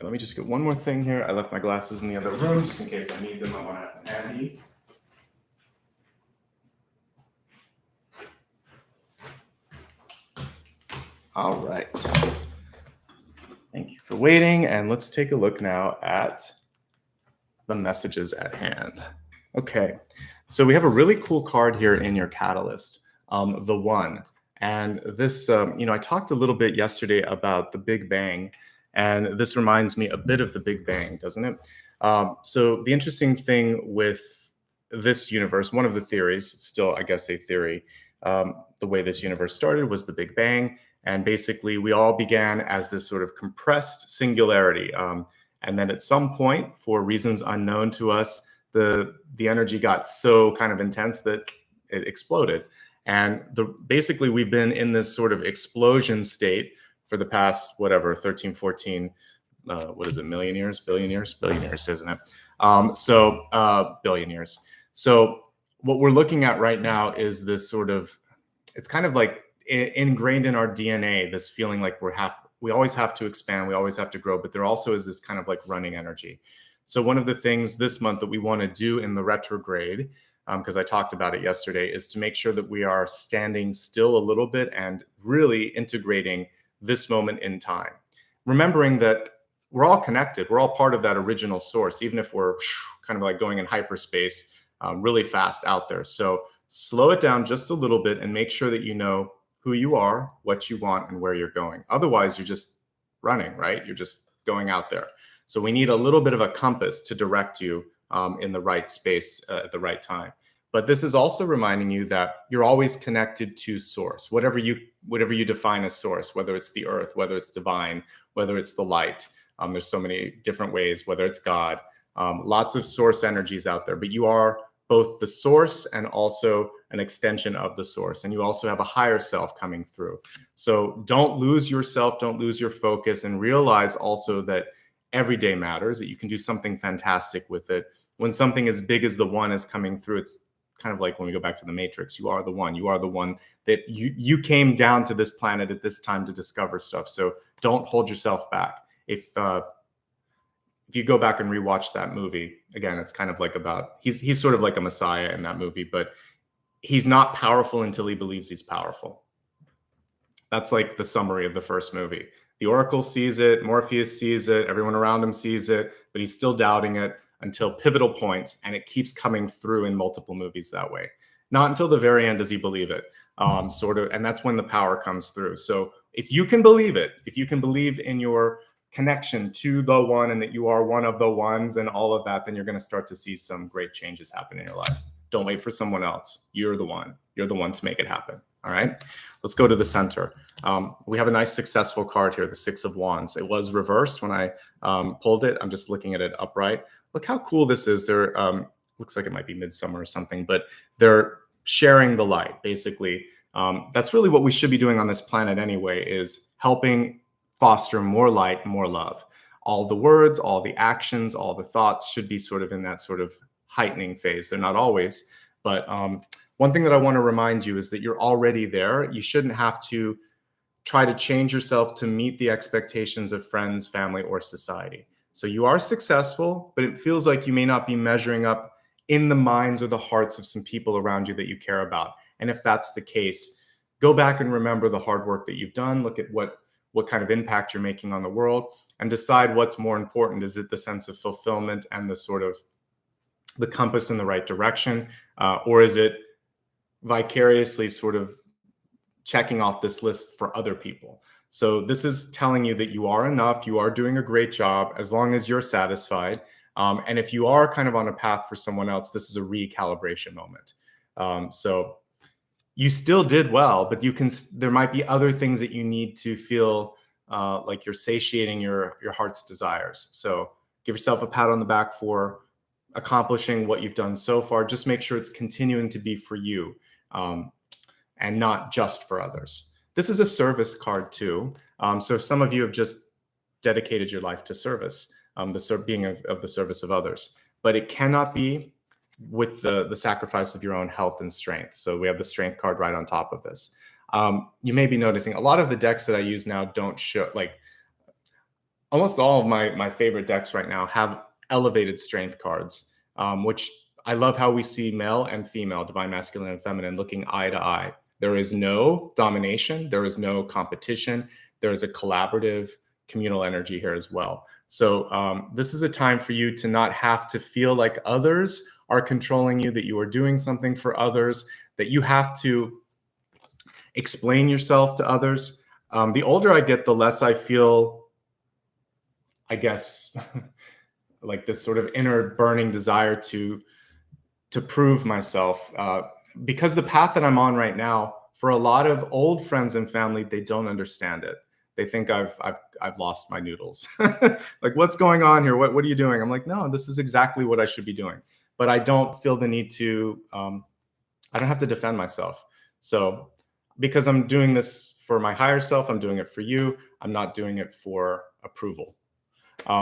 Let me just get one more thing here. I left my glasses in the other room just in case I need them. I want to have them handy. All right. Thank you for waiting. And let's take a look now at the messages at hand. Okay. So we have a really cool card here in your catalyst, the One. And this, I talked a little bit yesterday about the Big Bang. And this reminds me a bit of the Big Bang, doesn't it? So the interesting thing with this universe, one of the theories, it's still, I guess, a theory, the way this universe started was the Big Bang. And basically, we all began as this sort of compressed singularity. And then at some point, for reasons unknown to us, the energy got so kind of intense that it exploded. And basically, we've been in this sort of explosion state for the past, whatever, 13, 14, million years, billion years, isn't it? Billion years. So what we're looking at right now is this sort of, it's kind of like ingrained in our DNA, this feeling like we always have to expand, we always have to grow, but there also is this kind of like running energy. So one of the things this month that we want to do in the retrograde, because I talked about it yesterday, is to make sure that we are standing still a little bit and really integrating this moment in time, remembering that we're all connected. We're all part of that original source, even if we're kind of like going in hyperspace really fast out there. So slow it down just a little bit and make sure that you know who you are, what you want, and where you're going. Otherwise, you're just running, right? You're just going out there. So we need a little bit of a compass to direct you in the right space at the right time. But this is also reminding you that you're always connected to source, whatever you define as source, whether it's the earth, whether it's divine, whether it's the light. There's so many different ways, whether it's God, lots of source energies out there, but you are both the source and also an extension of the source. And you also have a higher self coming through. So don't lose yourself, don't lose your focus, and realize also that every day matters, that you can do something fantastic with it. When something as big as the one is coming through, it's kind of like when we go back to the Matrix. You are the one. You are the one that you came down to this planet at this time to discover stuff. So don't hold yourself back. If you go back and rewatch that movie, again, it's kind of like about, he's sort of like a messiah in that movie, but he's not powerful until he believes he's powerful. That's like the summary of the first movie. The Oracle sees it, Morpheus sees it, everyone around him sees it, but he's still doubting it until pivotal points, and it keeps coming through in multiple movies that way. Not until the very end does he believe it, and that's when the power comes through. So if you can believe it, if you can believe in your connection to the one and that you are one of the ones and all of that, then you're going to start to see some great changes happen in your life. Don't wait for someone else. You're the one. You're the one to make it happen. All right, let's go to the center. We have a nice successful card here, the Six of Wands. It was reversed when I pulled it. I'm just looking at it upright. Look how cool this is. They're looks like it might be midsummer or something, but they're sharing the light, basically. That's really what we should be doing on this planet anyway, is helping foster more light, more love. All the words, all the actions, all the thoughts should be sort of in that sort of heightening phase. They're not always, but one thing that I want to remind you is that you're already there. You shouldn't have to try to change yourself to meet the expectations of friends, family, or society. So you are successful, but it feels like you may not be measuring up in the minds or the hearts of some people around you that you care about. And if that's the case, go back and remember the hard work that you've done. Look at what kind of impact you're making on the world, and decide what's more important. Is it the sense of fulfillment and the sort of the compass in the right direction? Or is it vicariously sort of checking off this list for other people? So this is telling you that you are enough, you are doing a great job, as long as you're satisfied. And if you are kind of on a path for someone else, this is a recalibration moment. So you still did well, but there might be other things that you need to feel like you're satiating your heart's desires. So give yourself a pat on the back for accomplishing what you've done so far. Just make sure it's continuing to be for you, and not just for others. This is a service card too. So some of you have just dedicated your life to service, being of the service of others, but it cannot be with the sacrifice of your own health and strength. So we have the strength card right on top of this. You may be noticing a lot of the decks that I use now don't show, like almost all of my favorite decks right now have elevated strength cards, which I love how we see male and female, divine masculine and feminine, looking eye to eye. There is no domination. There is no competition. There is a collaborative communal energy here as well. So this is a time for you to not have to feel like others are controlling you, that you are doing something for others, that you have to explain yourself to others. The older I get, the less I feel, I guess, like this sort of inner burning desire to prove myself. Because the path that I'm on right now, for a lot of old friends and family, they don't understand it. They think I've lost my noodles. Like, what's going on here? What are you doing? I'm like, no, this is exactly what I should be doing. But I don't feel the need to, I don't have to defend myself. So because I'm doing this for my higher self, I'm doing it for you. I'm not doing it for approval.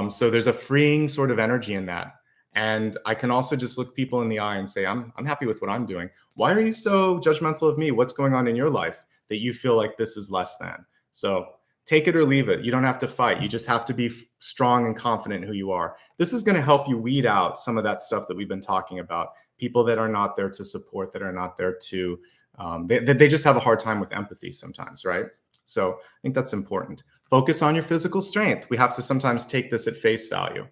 So there's a freeing sort of energy in that. And I can also just look people in the eye and say, I'm happy with what I'm doing. Why are you so judgmental of me? What's going on in your life that you feel like this is less than? So take it or leave it. You don't have to fight. You just have to be strong and confident in who you are. This is going to help you weed out some of that stuff that we've been talking about. People that are not there to support, that are not there to, they just have a hard time with empathy sometimes, right? So I think that's important. Focus on your physical strength. We have to sometimes take this at face value.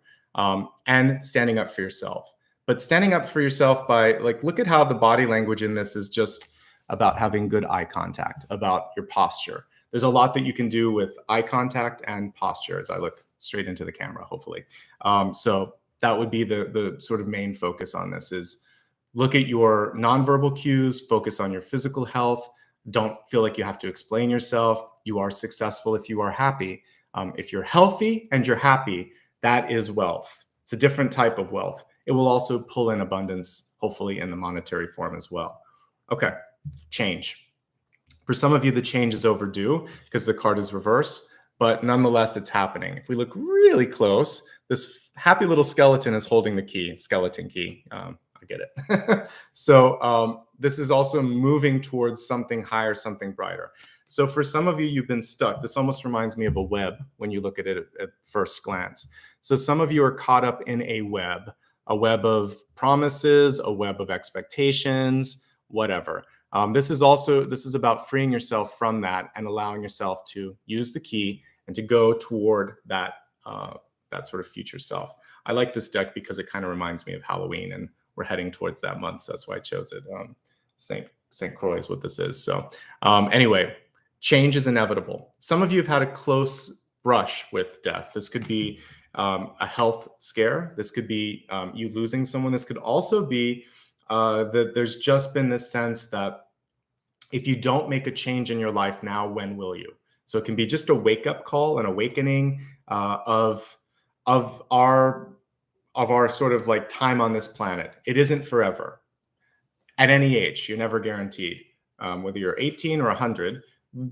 And standing up for yourself. But standing up for yourself by, like, look at how the body language in this is just about having good eye contact, about your posture. There's a lot that you can do with eye contact and posture as I look straight into the camera, hopefully. So that would be the sort of main focus on this, is look at your nonverbal cues, focus on your physical health. Don't feel like you have to explain yourself. You are successful if you are happy. If you're healthy and you're happy, that is wealth. It's a different type of wealth. it will also pull in abundance, hopefully in the monetary form as well. Okay, change. For some of you, the change is overdue because the card is reverse, but nonetheless, it's happening. If we look really close, this happy little skeleton is holding the key, skeleton key. I get it. So this is also moving towards something higher, something brighter. So for some of you, you've been stuck. This almost reminds me of a web when you look at it at first glance. So some of you are caught up in a web of promises, a web of expectations, whatever. This is about freeing yourself from that and allowing yourself to use the key and to go toward that sort of future self. I like this deck because it kind of reminds me of Halloween, and we're heading towards that month, so that's why I chose it. St. Croix is what this is. So anyway, change is inevitable. Some of you have had a close brush with death. This could be a health scare. This could be you losing someone. This could also be that there's just been this sense that if you don't make a change in your life now, when will you? So it can be just a wake-up call, an awakening of our sort of like time on this planet. It isn't forever. At any age, you're never guaranteed. Whether you're 18 or 100,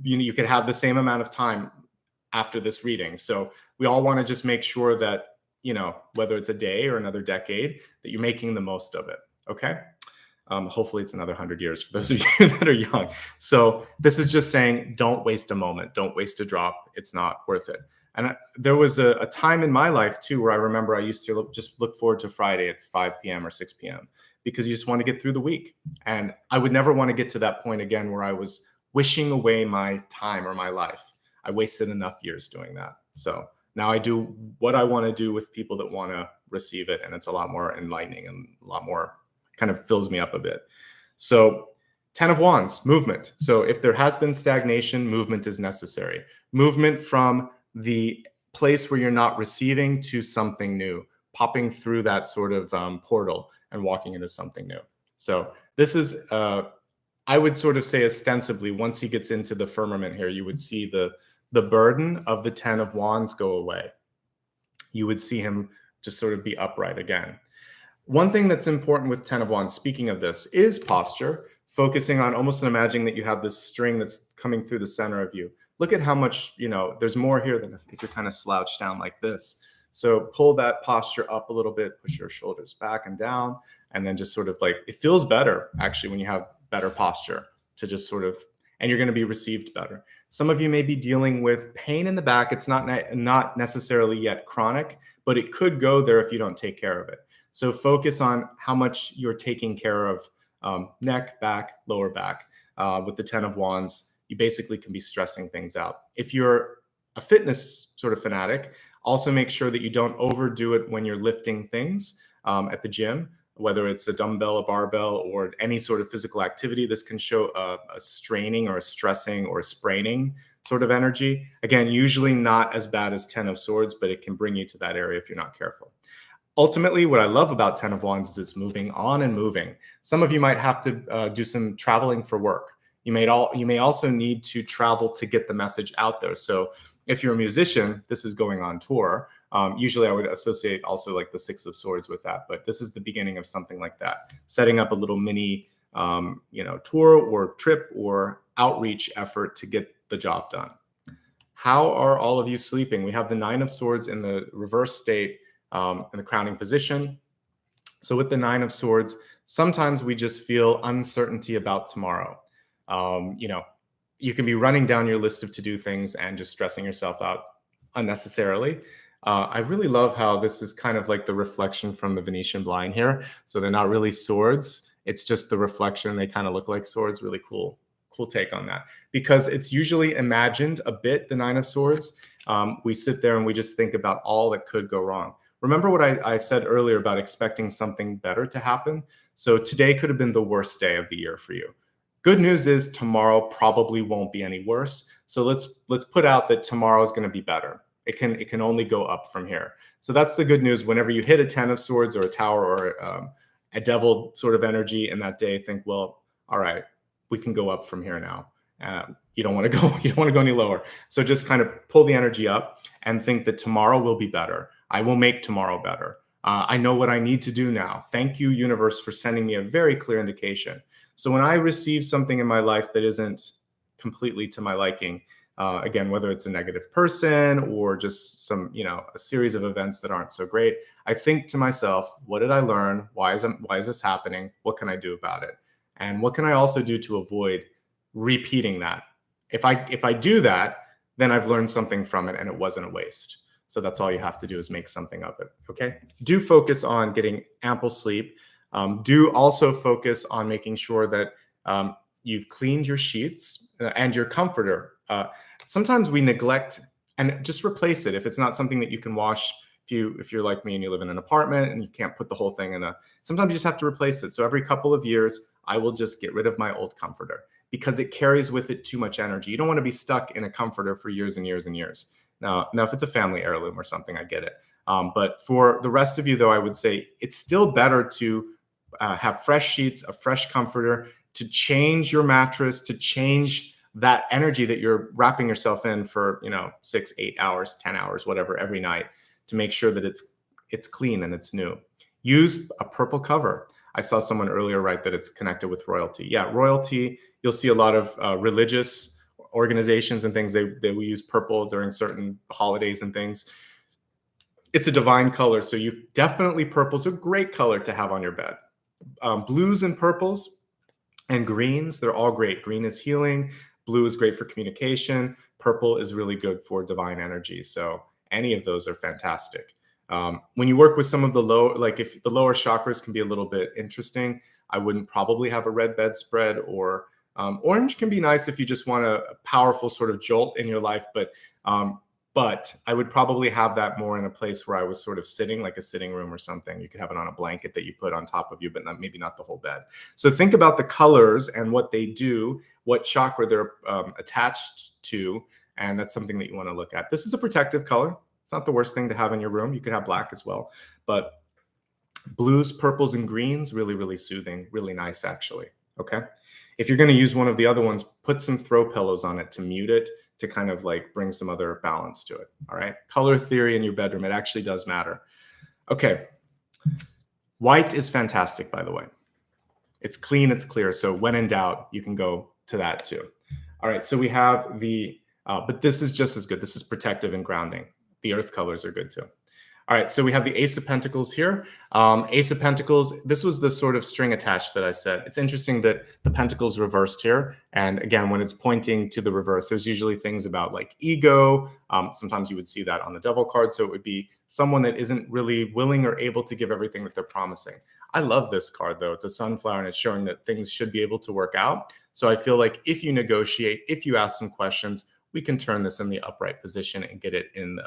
you could have the same amount of time after this reading. So we all want to just make sure that, whether it's a day or another decade, that you're making the most of it. Okay. Hopefully it's another 100 years for those of you that are young. So this is just saying, don't waste a moment. Don't waste a drop. It's not worth it. And there was a time in my life too, where I remember I used to just look forward to Friday at 5 p.m. or 6 p.m. because you just want to get through the week. And I would never want to get to that point again where I was wishing away my time or my life. I wasted enough years doing that. So now I do what I want to do with people that want to receive it. And it's a lot more enlightening and a lot more kind of fills me up a bit. So 10 of Wands, movement. So if there has been stagnation, movement is necessary. Movement from the place where you're not receiving to something new, popping through that sort of portal and walking into something new. So this is, I would sort of say ostensibly, once he gets into the firmament here, you would see the burden of the 10 of Wands go away. You would see him just sort of be upright again. One thing that's important with 10 of Wands, speaking of this, is posture, focusing on almost imagining that you have this string that's coming through the center of you. Look at how much, there's more here than if you're kind of slouched down like this. So pull that posture up a little bit, push your shoulders back and down, and then just sort of like, it feels better actually when you have better posture to just sort of, and you're going to be received better. Some of you may be dealing with pain in the back. It's not necessarily yet chronic, but it could go there if you don't take care of it. So focus on how much you're taking care of neck, back, lower back. With the 10 of Wands, you basically can be stressing things out. If you're a fitness sort of fanatic, also make sure that you don't overdo it when you're lifting things at the gym, whether it's a dumbbell, a barbell, or any sort of physical activity. This can show a straining or a stressing or a spraining sort of energy. Again, usually not as bad as 10 of Swords, but it can bring you to that area if you're not careful. Ultimately, what I love about 10 of Wands is it's moving on and moving. Some of you might have to do some traveling for work. You may also need to travel to get the message out there. So if you're a musician, this is going on tour. Usually I would associate also like the 6 of Swords with that, but this is the beginning of something like that. Setting up a little mini, tour or trip or outreach effort to get the job done. How are all of you sleeping? We have the 9 of Swords in the reverse state, in the crowning position. So with the 9 of Swords, sometimes we just feel uncertainty about tomorrow. You can be running down your list of to-do things and just stressing yourself out unnecessarily. I really love how this is kind of like the reflection from the Venetian blind here. So they're not really swords. It's just the reflection. They kind of look like swords. Really cool take on that, because it's usually imagined a bit, the 9 of Swords. We sit there and we just think about all that could go wrong. Remember what I said earlier about expecting something better to happen? So today could have been the worst day of the year for you. Good news is tomorrow probably won't be any worse. So let's put out that tomorrow is going to be better. It can only go up from here. So that's the good news. Whenever you hit a 10 of Swords or a Tower or a Devil sort of energy in that day, think, well, all right, we can go up from here now. You don't want to go any lower. So just kind of pull the energy up and think that tomorrow will be better. I will make tomorrow better. I know what I need to do now. Thank you, universe, for sending me a very clear indication. So when I receive something in my life that isn't completely to my liking, again, whether it's a negative person or just some, a series of events that aren't so great, I think to myself, what did I learn? Why is this happening? What can I do about it? And what can I also do to avoid repeating that? If I do that, then I've learned something from it and it wasn't a waste. So that's all you have to do is make something of it. Okay. Do focus on getting ample sleep. Do also focus on making sure that you've cleaned your sheets and your comforter. Sometimes we neglect and just replace it if it's not something that you can wash. If you're like me and you live in an apartment and you can't put the whole thing in sometimes you just have to replace it. So every couple of years, I will just get rid of my old comforter because it carries with it too much energy. You don't want to be stuck in a comforter for years and years and years. Now, if it's a family heirloom or something, I get it. But for the rest of you, though, I would say it's still better to have fresh sheets, a fresh comforter, to change your mattress, to change that energy that you're wrapping yourself in for 6, 8 hours, 10 hours, whatever, every night, to make sure that it's clean and it's new. Use a purple cover. I saw someone earlier write that it's connected with royalty. Yeah, royalty. You'll see a lot of religious organizations and things, they will use purple during certain holidays and things. It's a divine color, so purple's a great color to have on your bed. Blues and purples and greens, they're all great. Green is healing, blue is great for communication, purple is really good for divine energy. So any of those are fantastic. When you work with some of the if the lower chakras can be a little bit interesting, I wouldn't probably have a red bedspread, or orange can be nice if you just want a powerful sort of jolt in your life, but I would probably have that more in a place where I was sort of sitting, like a sitting room or something. You could have it on a blanket that you put on top of you, but maybe not the whole bed. So think about the colors and what they do, what chakra they're attached to, and that's something that you want to look at. This is a protective color. It's not the worst thing to have in your room. You could have black as well, but blues, purples, and greens, really, really soothing, really nice, actually. Okay. If you're going to use one of the other ones, put some throw pillows on it to mute it, to kind of bring some other balance to it. All right. Color theory in your bedroom. It actually does matter. Okay. White is fantastic, by the way. It's clean, it's clear. So when in doubt, you can go to that too. All right. So we have but this is just as good. This is protective and grounding. The earth colors are good too. All right, so we have the Ace of Pentacles here. Ace of Pentacles, this was the sort of string attached that I said. It's interesting that the Pentacles reversed here. And again, when it's pointing to the reverse, there's usually things about ego. Sometimes you would see that on the Devil card. So it would be someone that isn't really willing or able to give everything that they're promising. I love this card, though. It's a sunflower, and it's showing that things should be able to work out. So I feel like if you negotiate, if you ask some questions, we can turn this in the upright position and get it in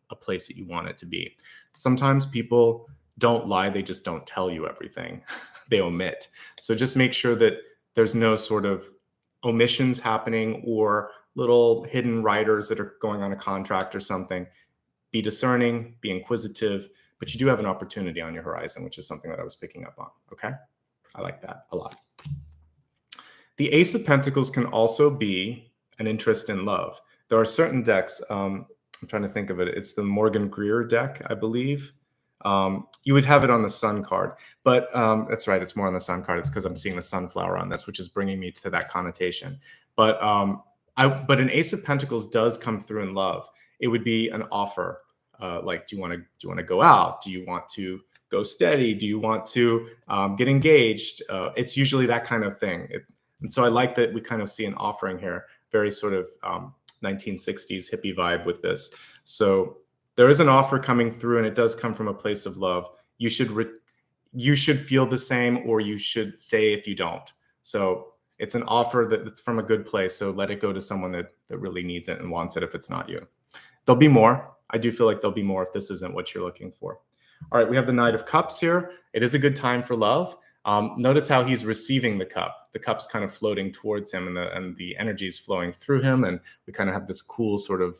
a place that you want it to be. Sometimes people don't lie, they just don't tell you everything. They omit. So just make sure that there's no sort of omissions happening or little hidden riders that are going on a contract or something. Be discerning, be inquisitive, but you do have an opportunity on your horizon, which is something that I was picking up on. Okay. I like that a lot. The Ace of Pentacles can also be an interest in love. There are certain decks, I'm trying to think of it. It's the Morgan Greer deck, I believe. You would have it on the Sun card, but that's right. It's more on the Sun card. It's because I'm seeing the sunflower on this, which is bringing me to that connotation. But an Ace of Pentacles does come through in love. It would be an offer. Do you want to go out? Do you want to go steady? Do you want to get engaged? It's usually that kind of thing. And so I like that we kind of see an offering here. Very sort of 1960s hippie vibe with this. So there is an offer coming through, and it does come from a place of love. You should feel the same, or you should say if you don't. So it's an offer that's from a good place. So let it go to someone that really needs it and wants it if it's not you. There'll be more. I do feel like there'll be more if this isn't what you're looking for. All right, we have the Knight of Cups here. It is a good time for love. Notice how he's receiving the cup. The cup's kind of floating towards him, and the energy is flowing through him. And we kind of have this cool sort of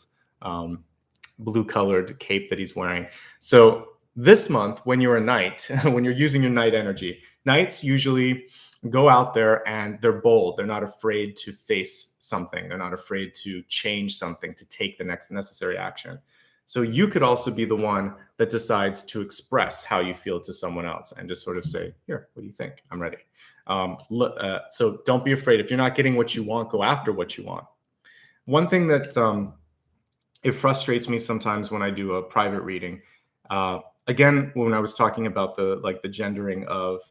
blue-colored cape that he's wearing. So this month, when you're a knight, when you're using your knight energy, knights usually go out there and they're bold. They're not afraid to face something. They're not afraid to change something, to take the next necessary action. So you could also be the one that decides to express how you feel to someone else and just sort of say, here, what do you think? I'm ready. So don't be afraid. If you're not getting what you want, go after what you want. One thing that it frustrates me sometimes when I do a private reading, again, when I was talking about the gendering of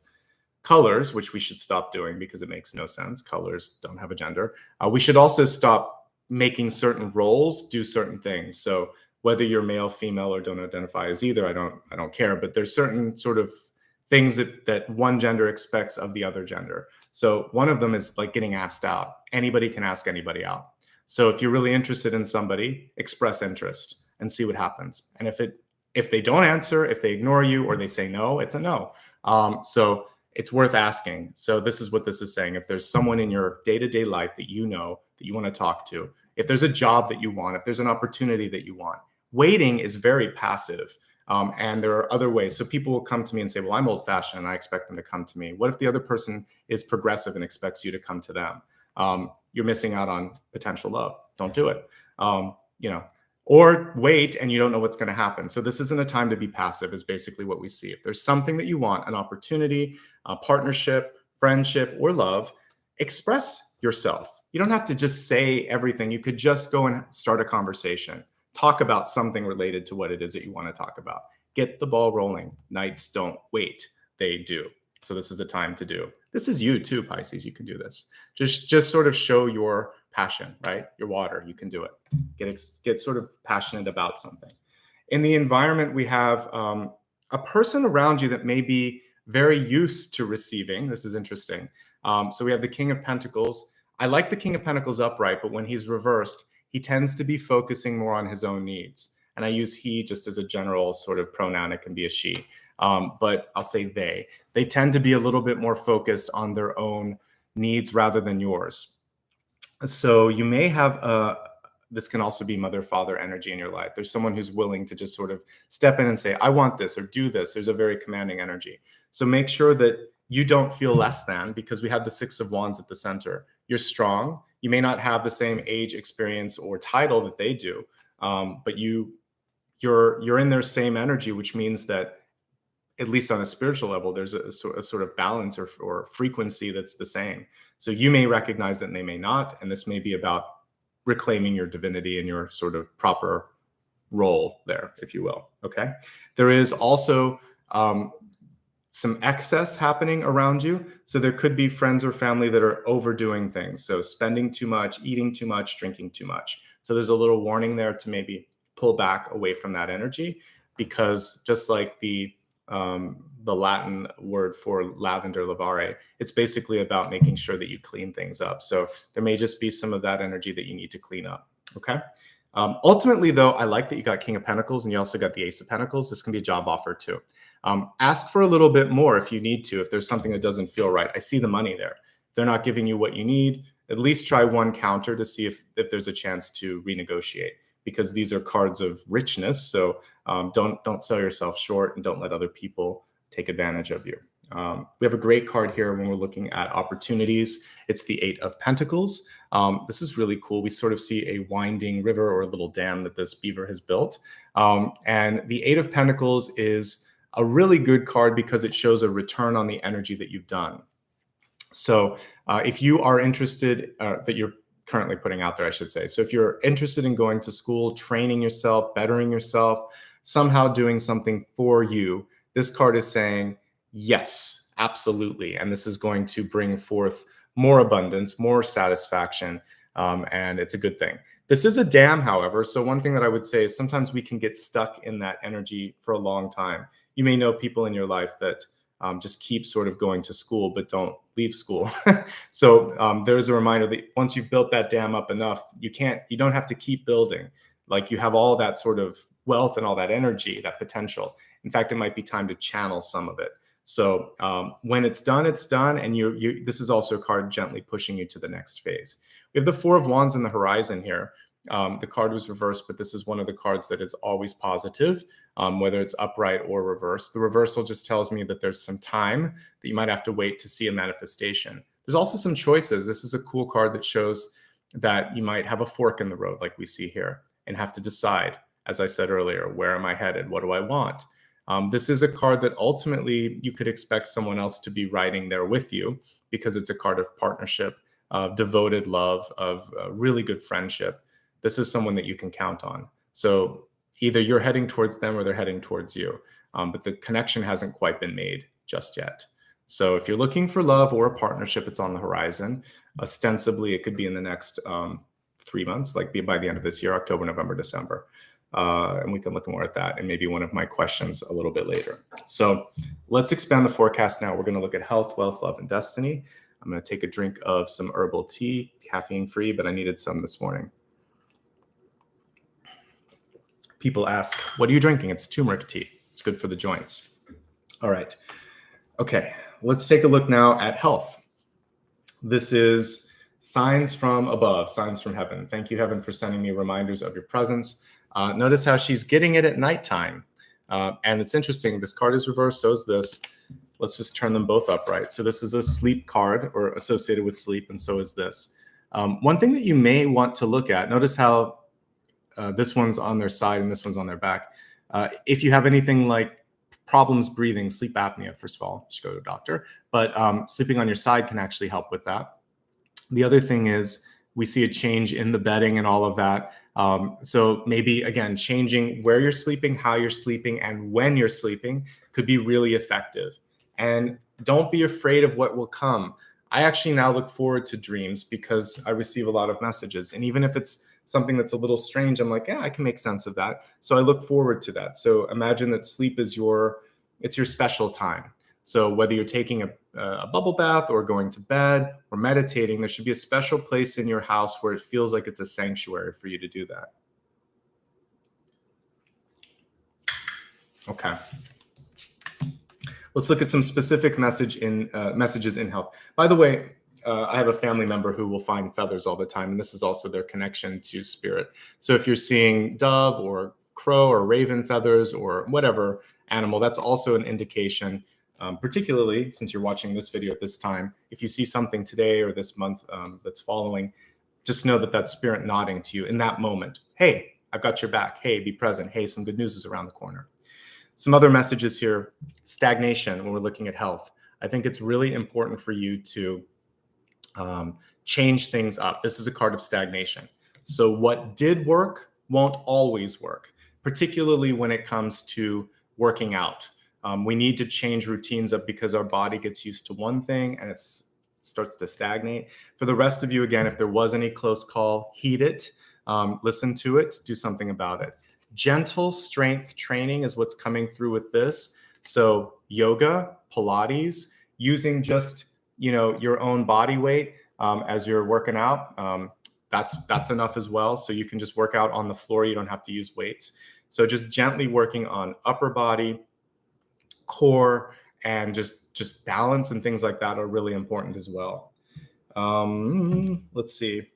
colors, which we should stop doing because it makes no sense. Colors don't have a gender. We should also stop making certain roles do certain things. So whether you're male, female, or don't identify as either, I don't care. But there's certain sort of things that one gender expects of the other gender. So one of them is like getting asked out. Anybody can ask anybody out. So if you're really interested in somebody, express interest and see what happens. And if they don't answer, if they ignore you or they say no, it's a no. So it's worth asking. So this is what this is saying. If there's someone in your day-to-day life that you know that you want to talk to, if there's a job that you want, if there's an opportunity that you want, waiting is very passive. And there are other ways. So people will come to me and say, well, I'm old-fashioned and I expect them to come to me. What if the other person is progressive and expects you to come to them? You're missing out on potential love. Don't do it. Or wait and you don't know what's going to happen. So this isn't a time to be passive is basically what we see. If there's something that you want, an opportunity, a partnership, friendship, or love, express yourself. You don't have to just say everything. You could just go and start a conversation. Talk about something related to what it is that you want to talk about. Get the ball rolling. Knights don't wait. They do. So this is a time to do. This is you too, Pisces. You can do this. Just sort of show your passion, right? Your water. You can do it. Get sort of passionate about something. In the environment, we have a person around you that may be very used to receiving. This is interesting. So we have the King of Pentacles. I like the King of Pentacles upright, but when he's reversed, he tends to be focusing more on his own needs. And I use he just as a general sort of pronoun. It can be a she, but I'll say they. They tend to be a little bit more focused on their own needs rather than yours. So you may have this can also be mother, father energy in your life. There's someone who's willing to just sort of step in and say, I want this or do this. There's a very commanding energy. So make sure that you don't feel less than, because we have the Six of Wands at the center. You're strong. You may not have the same age, experience, or title that they do, but you're in their same energy, which means that at least on a spiritual level, there's a sort of balance or frequency that's the same. So you may recognize that and they may not, and this may be about reclaiming your divinity and your sort of proper role there, if you will. Okay. There is also some excess happening around you. So there could be friends or family that are overdoing things. So spending too much, eating too much, drinking too much. So there's a little warning there to maybe pull back away from that energy, because just like the Latin word for lavender, lavare, it's basically about making sure that you clean things up. So there may just be some of that energy that you need to clean up. Okay. Ultimately, though, I like that you got King of Pentacles and you also got the Ace of Pentacles. This can be a job offer too. Ask for a little bit more if you need to, if there's something that doesn't feel right. I see the money there. If they're not giving you what you need, at least try one counter to see if there's a chance to renegotiate, because these are cards of richness. So don't sell yourself short and don't let other people take advantage of you. We have a great card here when we're looking at opportunities. It's the Eight of Pentacles. This is really cool. We sort of see a winding river or a little dam that this beaver has built. And the Eight of Pentacles is a really good card because it shows a return on the energy that you've done. So if you are interested, that you're currently putting out there, I should say. So if you're interested in going to school, training yourself, bettering yourself, somehow doing something for you, this card is saying, yes, absolutely. And this is going to bring forth more abundance, more satisfaction, and it's a good thing. This is a dam, however. So one thing that I would say is sometimes we can get stuck in that energy for a long time. You may know people in your life that just keep sort of going to school, but don't leave school. So there's a reminder that once you've built that dam up enough, you don't have to keep building. Like you have all that sort of wealth and all that energy, that potential. In fact, it might be time to channel some of it. So when it's done, it's done. And this is also a card gently pushing you to the next phase. We have the Four of Wands in the horizon here. The card was reversed, but this is one of the cards that is always positive, whether it's upright or reversed. The reversal just tells me that there's some time that you might have to wait to see a manifestation. There's also some choices. This is a cool card that shows that you might have a fork in the road like we see here and have to decide. as I said earlier, where am I headed? What do I want? This is a card that ultimately you could expect someone else to be writing there with you, because it's a card of partnership, of devoted love, of really good friendship. This is someone that you can count on. So either you're heading towards them or they're heading towards you. But the connection hasn't quite been made just yet. So if you're looking for love or a partnership, it's on the horizon. Ostensibly, it could be in the next 3 months, like by the end of this year, October, November, December. And we can look more at that and maybe one of my questions a little bit later. So let's expand the forecast now. We're going to look at health, wealth, love, and destiny. I'm going to take a drink of some herbal tea, caffeine-free, but I needed some this morning. People ask, what are you drinking? It's turmeric tea. It's good for the joints. All right. Okay, let's take a look now at health. This is signs from above, signs from heaven. Thank you, heaven, for sending me reminders of your presence. Notice how she's getting it at nighttime. And it's interesting, this card is reversed, so is this. Let's just turn them both upright. So this is a sleep card, or associated with sleep, and so is this. One thing that you may want to look at, notice how this one's on their side and this one's on their back. If you have anything like problems breathing, sleep apnea, first of all, just go to a doctor. But sleeping on your side can actually help with that. The other thing is we see a change in the bedding and all of that. So maybe, again, changing where you're sleeping, how you're sleeping, and when you're sleeping could be really effective. And don't be afraid of what will come. I actually now look forward to dreams because I receive a lot of messages. And even if it's something that's a little strange, I'm like, yeah, I can make sense of that. So I look forward to that. So imagine that sleep is your special time. So whether you're taking a bubble bath or going to bed or meditating, there should be a special place in your house where it feels like it's a sanctuary for you to do that. Okay. Let's look at some specific messages in health. By the way, I have a family member who will find feathers all the time, and this is also their connection to spirit. So if you're seeing dove or crow or raven feathers or whatever animal, that's also an indication, particularly since you're watching this video at this time. If you see something today or this month that's following, just know that that's spirit nodding to you in that moment. Hey, I've got your back. Hey, be present. Hey, some good news is around the corner. Some other messages here. Stagnation when we're looking at health. I think it's really important for you to change things up. This is a card of stagnation. So what did work won't always work, particularly when it comes to working out. We need to change routines up because our body gets used to one thing and it starts to stagnate. For the rest of you, again, if there was any close call, heed it, listen to it, do something about it. Gentle strength training is what's coming through with this. So yoga, Pilates, using just your own body weight as you're working out. That's enough as well. So you can just work out on the floor. You don't have to use weights. So just gently working on upper body, core, and just balance and things like that are really important as well. Let's see.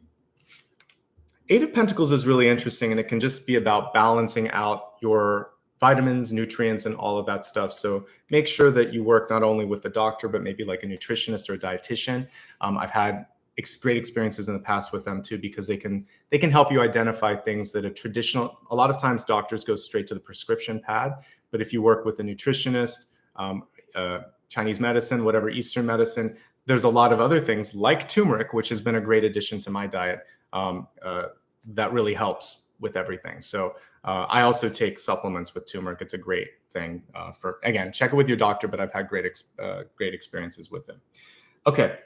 Eight of Pentacles is really interesting, and it can just be about balancing out your vitamins, nutrients, and all of that stuff. So make sure that you work not only with a doctor, but maybe like a nutritionist or a dietitian. I've had great experiences in the past with them too, because they can help you identify things that a lot of times doctors go straight to the prescription pad. But if you work with a nutritionist, Chinese medicine, whatever, Eastern medicine, there's a lot of other things like turmeric, which has been a great addition to my diet. That really helps with everything. So I also take supplements with turmeric. It's a great thing again, check it with your doctor, but I've had great experiences with it. Okay.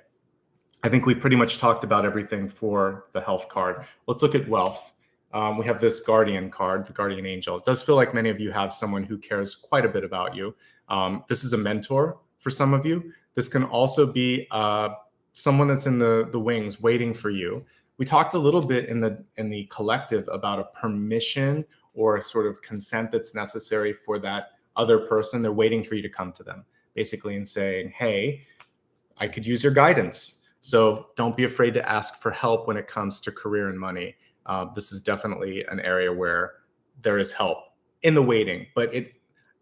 I think we pretty much talked about everything for the health card. Let's look at wealth. We have this guardian card, the guardian angel. It does feel like many of you have someone who cares quite a bit about you. This is a mentor for some of you. This can also be someone that's in the wings waiting for you. We talked a little bit in the collective about a permission or a sort of consent that's necessary for that other person. They're waiting for you to come to them, basically, and saying, hey, I could use your guidance. So don't be afraid to ask for help when it comes to career and money. This is definitely an area where there is help in the waiting, but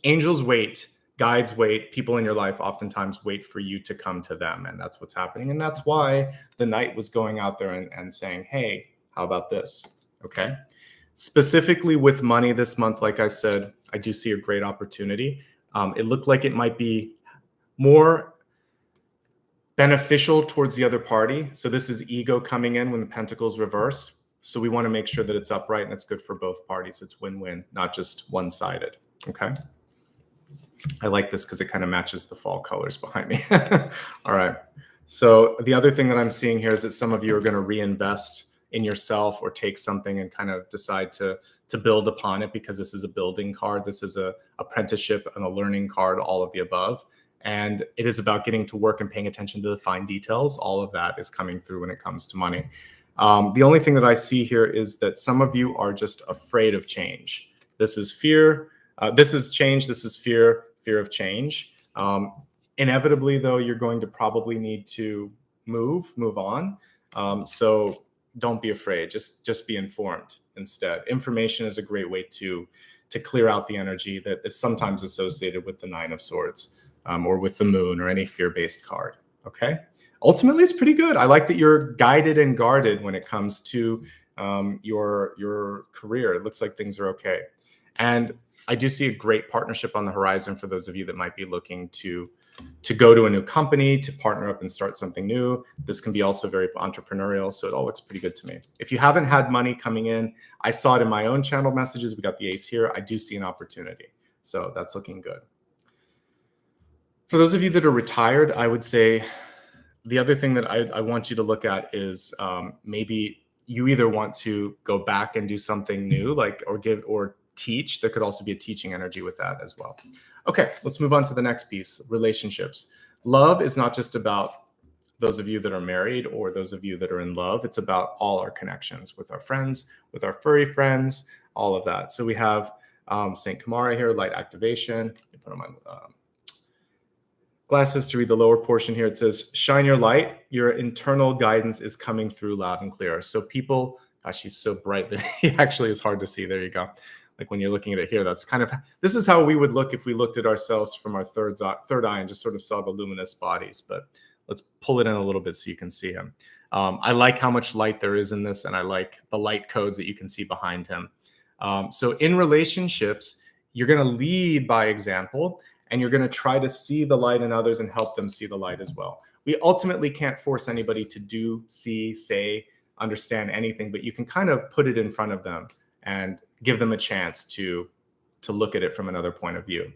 angels wait, guides wait, people in your life oftentimes wait for you to come to them. And that's what's happening. And that's why the knight was going out there and saying, hey, how about this? Okay. Specifically with money this month, like I said, I do see a great opportunity. It looked like it might be more beneficial towards the other party. So this is ego coming in when the pentacles reversed. So we want to make sure that it's upright and it's good for both parties. It's win-win, not just one-sided. Okay. I like this because it kind of matches the fall colors behind me. All right. So the other thing that I'm seeing here is that some of you are going to reinvest in yourself or take something and kind of decide to build upon it, because this is a building card. This is a apprenticeship and a learning card, all of the above. And it is about getting to work and paying attention to the fine details. All of that is coming through when it comes to money. The only thing that I see here is that some of you are just afraid of change. This is fear. This is change. This is fear of change. Inevitably, though, you're going to probably need to move on. So don't be afraid. Just be informed instead. Information is a great way to clear out the energy that is sometimes associated with the Nine of Swords, or with the Moon, or any fear-based card. Okay. Ultimately, it's pretty good. I like that you're guided and guarded when it comes to your career. It looks like things are okay. And I do see a great partnership on the horizon for those of you that might be looking to go to a new company, to partner up and start something new. This can be also very entrepreneurial, so it all looks pretty good to me. If you haven't had money coming in, I saw it in my own channel messages. We got the ace here. I do see an opportunity, so that's looking good. For those of you that are retired, I would say the other thing that I want you to look at is maybe you either want to go back and do something new, like or teach. There could also be a teaching energy with that as well. Okay, let's move on to the next piece, relationships. Love is not just about those of you that are married or those of you that are in love. It's about all our connections with our friends, with our furry friends, all of that. So we have St. Kamara here, light activation. Let me put on my glasses to read the lower portion here. It says, shine your light. Your internal guidance is coming through loud and clear. So people, gosh, she's so bright that he actually is hard to see. There you go. Like when you're looking at it here, that's kind of, this is how we would look if we looked at ourselves from our third eye and just sort of saw the luminous bodies. But let's pull it in a little bit so you can see him. I like how much light there is in this, and I like the light codes that you can see behind him. So in relationships, you're going to lead by example, and you're going to try to see the light in others and help them see the light as well. We ultimately can't force anybody to do, see, say, understand anything, but you can kind of put it in front of them and give them a chance to look at it from another point of view.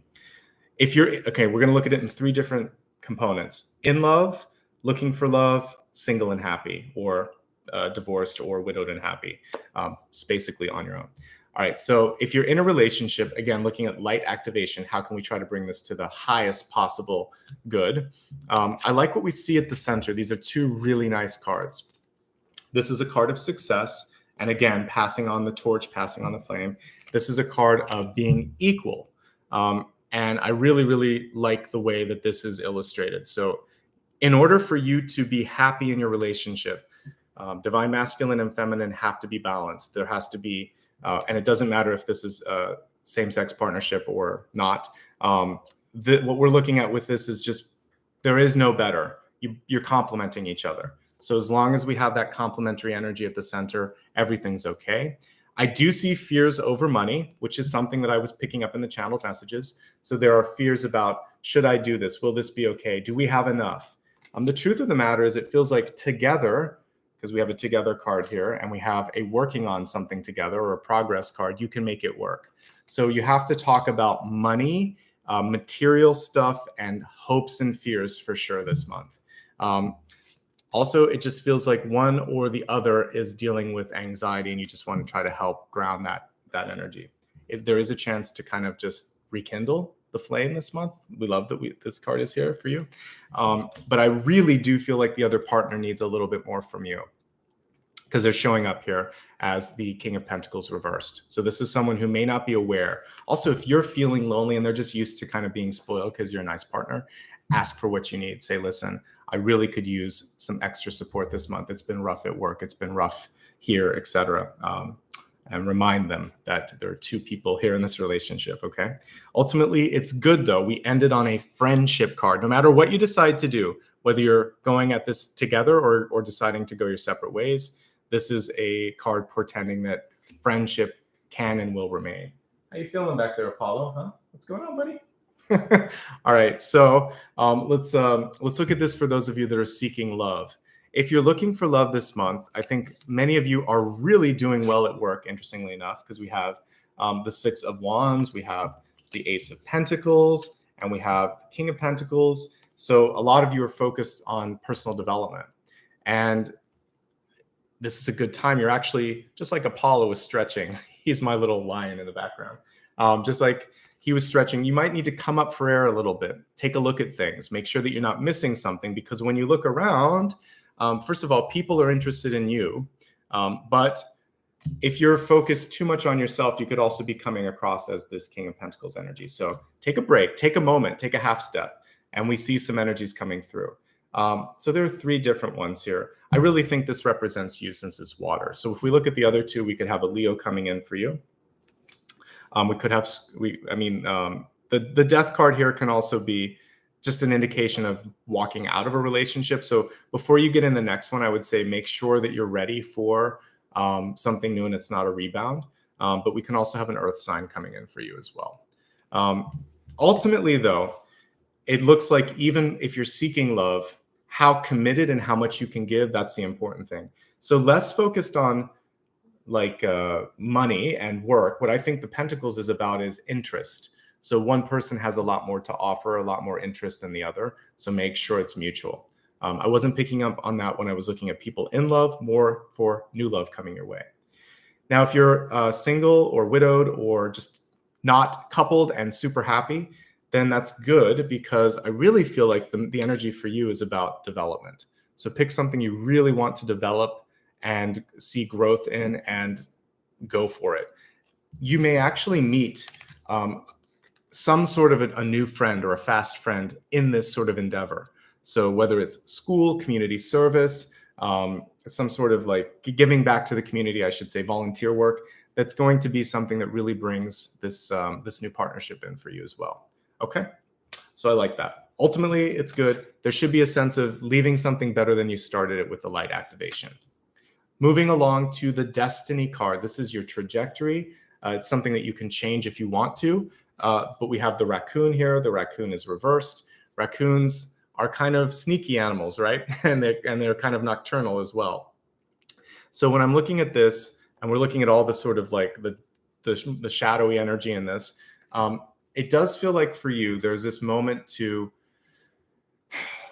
If you're, okay, we're going to look at it in 3 different components: in love, looking for love, single and happy, or divorced or widowed and happy. It's basically on your own. All right, so if you're in a relationship, again, looking at light activation, how can we try to bring this to the highest possible good? I like what we see at the center. These are 2 really nice cards. This is a card of success. And again, passing on the torch, passing on the flame. This is a card of being equal. And I really, really like the way that this is illustrated. So in order for you to be happy in your relationship, divine masculine and feminine have to be balanced. There has to be, and it doesn't matter if this is a same-sex partnership or not. What we're looking at with this is just, there is no better. You're complementing each other. So as long as we have that complementary energy at the center, everything's okay. I do see fears over money, which is something that I was picking up in the channel messages. So there are fears about, should I do this? Will this be okay? Do we have enough? The truth of the matter is it feels like together, because we have a together card here and we have a working on something together or a progress card, you can make it work. So you have to talk about money, material stuff, and hopes and fears for sure this month. Also, it just feels like one or the other is dealing with anxiety and you just want to try to help ground that energy. If there is a chance to kind of just rekindle the flame this month, we love that this card is here for you. But I really do feel like the other partner needs a little bit more from you, because they're showing up here as the King of Pentacles reversed. So this is someone who may not be aware. Also, if you're feeling lonely and they're just used to kind of being spoiled because you're a nice partner, ask for what you need. Say, listen, I really could use some extra support this month. It's been rough at work. It's been rough here, etc. And remind them that there are 2 people here in this relationship, okay? Ultimately, it's good, though. We ended on a friendship card. No matter what you decide to do, whether you're going at this together or deciding to go your separate ways, this is a card portending that friendship can and will remain. How you feeling back there, Apollo? Huh? What's going on, buddy? All right, so let's look at this for those of you that are seeking love. If you're looking for love this month, I think many of you are really doing well at work, interestingly enough, because we have the Six of Wands, we have the Ace of Pentacles, and we have the King of Pentacles. So a lot of you are focused on personal development. And this is a good time. You're actually, just like Apollo was stretching, he's my little lion in the background. Just like he was stretching, you might need to come up for air a little bit. Take a look at things. Make sure that you're not missing something, because when you look around, first of all, people are interested in you. But if you're focused too much on yourself, you could also be coming across as this King of Pentacles energy. So take a break, take a moment, take a half step, and we see some energies coming through. So there are three different ones here. I really think this represents you since it's water. So if we look at the other two, we could have a Leo coming in for you. We could have, the death card here can also be just an indication of walking out of a relationship. So before you get in the next one, I would say make sure that you're ready for something new and it's not a rebound. But we can also have an earth sign coming in for you as well. Ultimately, though, it looks like even if you're seeking love, how committed and how much you can give, that's the important thing. So less focused on like money and work. What I think the Pentacles is about is interest. So one person has a lot more to offer, a lot more interest than the other. So make sure it's mutual. I wasn't picking up on that when I was looking at people in love, more for new love coming your way. Now, if you're single or widowed or just not coupled and super happy, then that's good, because I really feel like the energy for you is about development. So pick something you really want to develop and see growth in and go for it. You may actually meet some sort of a new friend or a fast friend in this sort of endeavor. So whether it's school, community service, some sort of like giving back to the community, I should say, volunteer work, that's going to be something that really brings this, this new partnership in for you as well. Okay, so I like that. Ultimately, it's good. There should be a sense of leaving something better than you started it with the light activation. Moving along to the Destiny card. This is your trajectory. It's something that you can change if you want to, but we have the raccoon here. The raccoon is reversed. Raccoons are kind of sneaky animals, right? and they're kind of nocturnal as well. So when I'm looking at this, and we're looking at all the sort of like the shadowy energy in this, it does feel like for you, there's this moment to,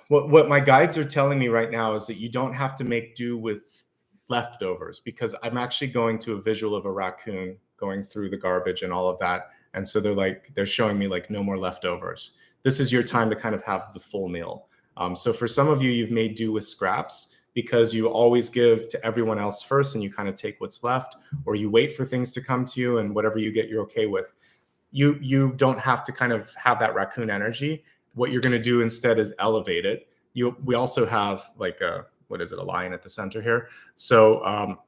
what my guides are telling me right now is that you don't have to make do with leftovers, because I'm actually going to a visual of a raccoon going through the garbage and all of that. And so they're showing me like no more leftovers. This is your time to kind of have the full meal. So for some of you, you've made do with scraps because you always give to everyone else first and you kind of take what's left, or you wait for things to come to you and whatever you get, you're okay with. You don't have to kind of have that raccoon energy. What you're going to do instead is elevate it. We also have like a lion at the center here. So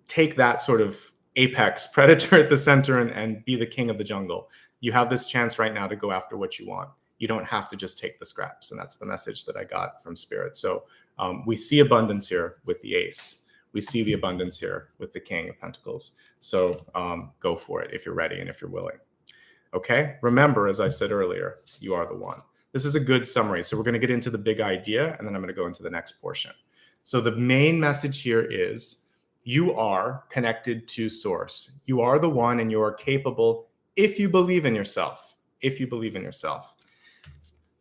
take that sort of apex predator at the center and be the king of the jungle. You have this chance right now to go after what you want. You don't have to just take the scraps. And that's the message that I got from Spirit. So we see abundance here with the ace. We see the abundance here with the King of Pentacles. So go for it if you're ready and if you're willing. Okay, remember, as I said earlier, you are the one. This is a good summary. So we're going to get into the big idea, and then I'm going to go into the next portion. So the main message here is you are connected to source. You are the one, and you are capable if you believe in yourself. If you believe in yourself.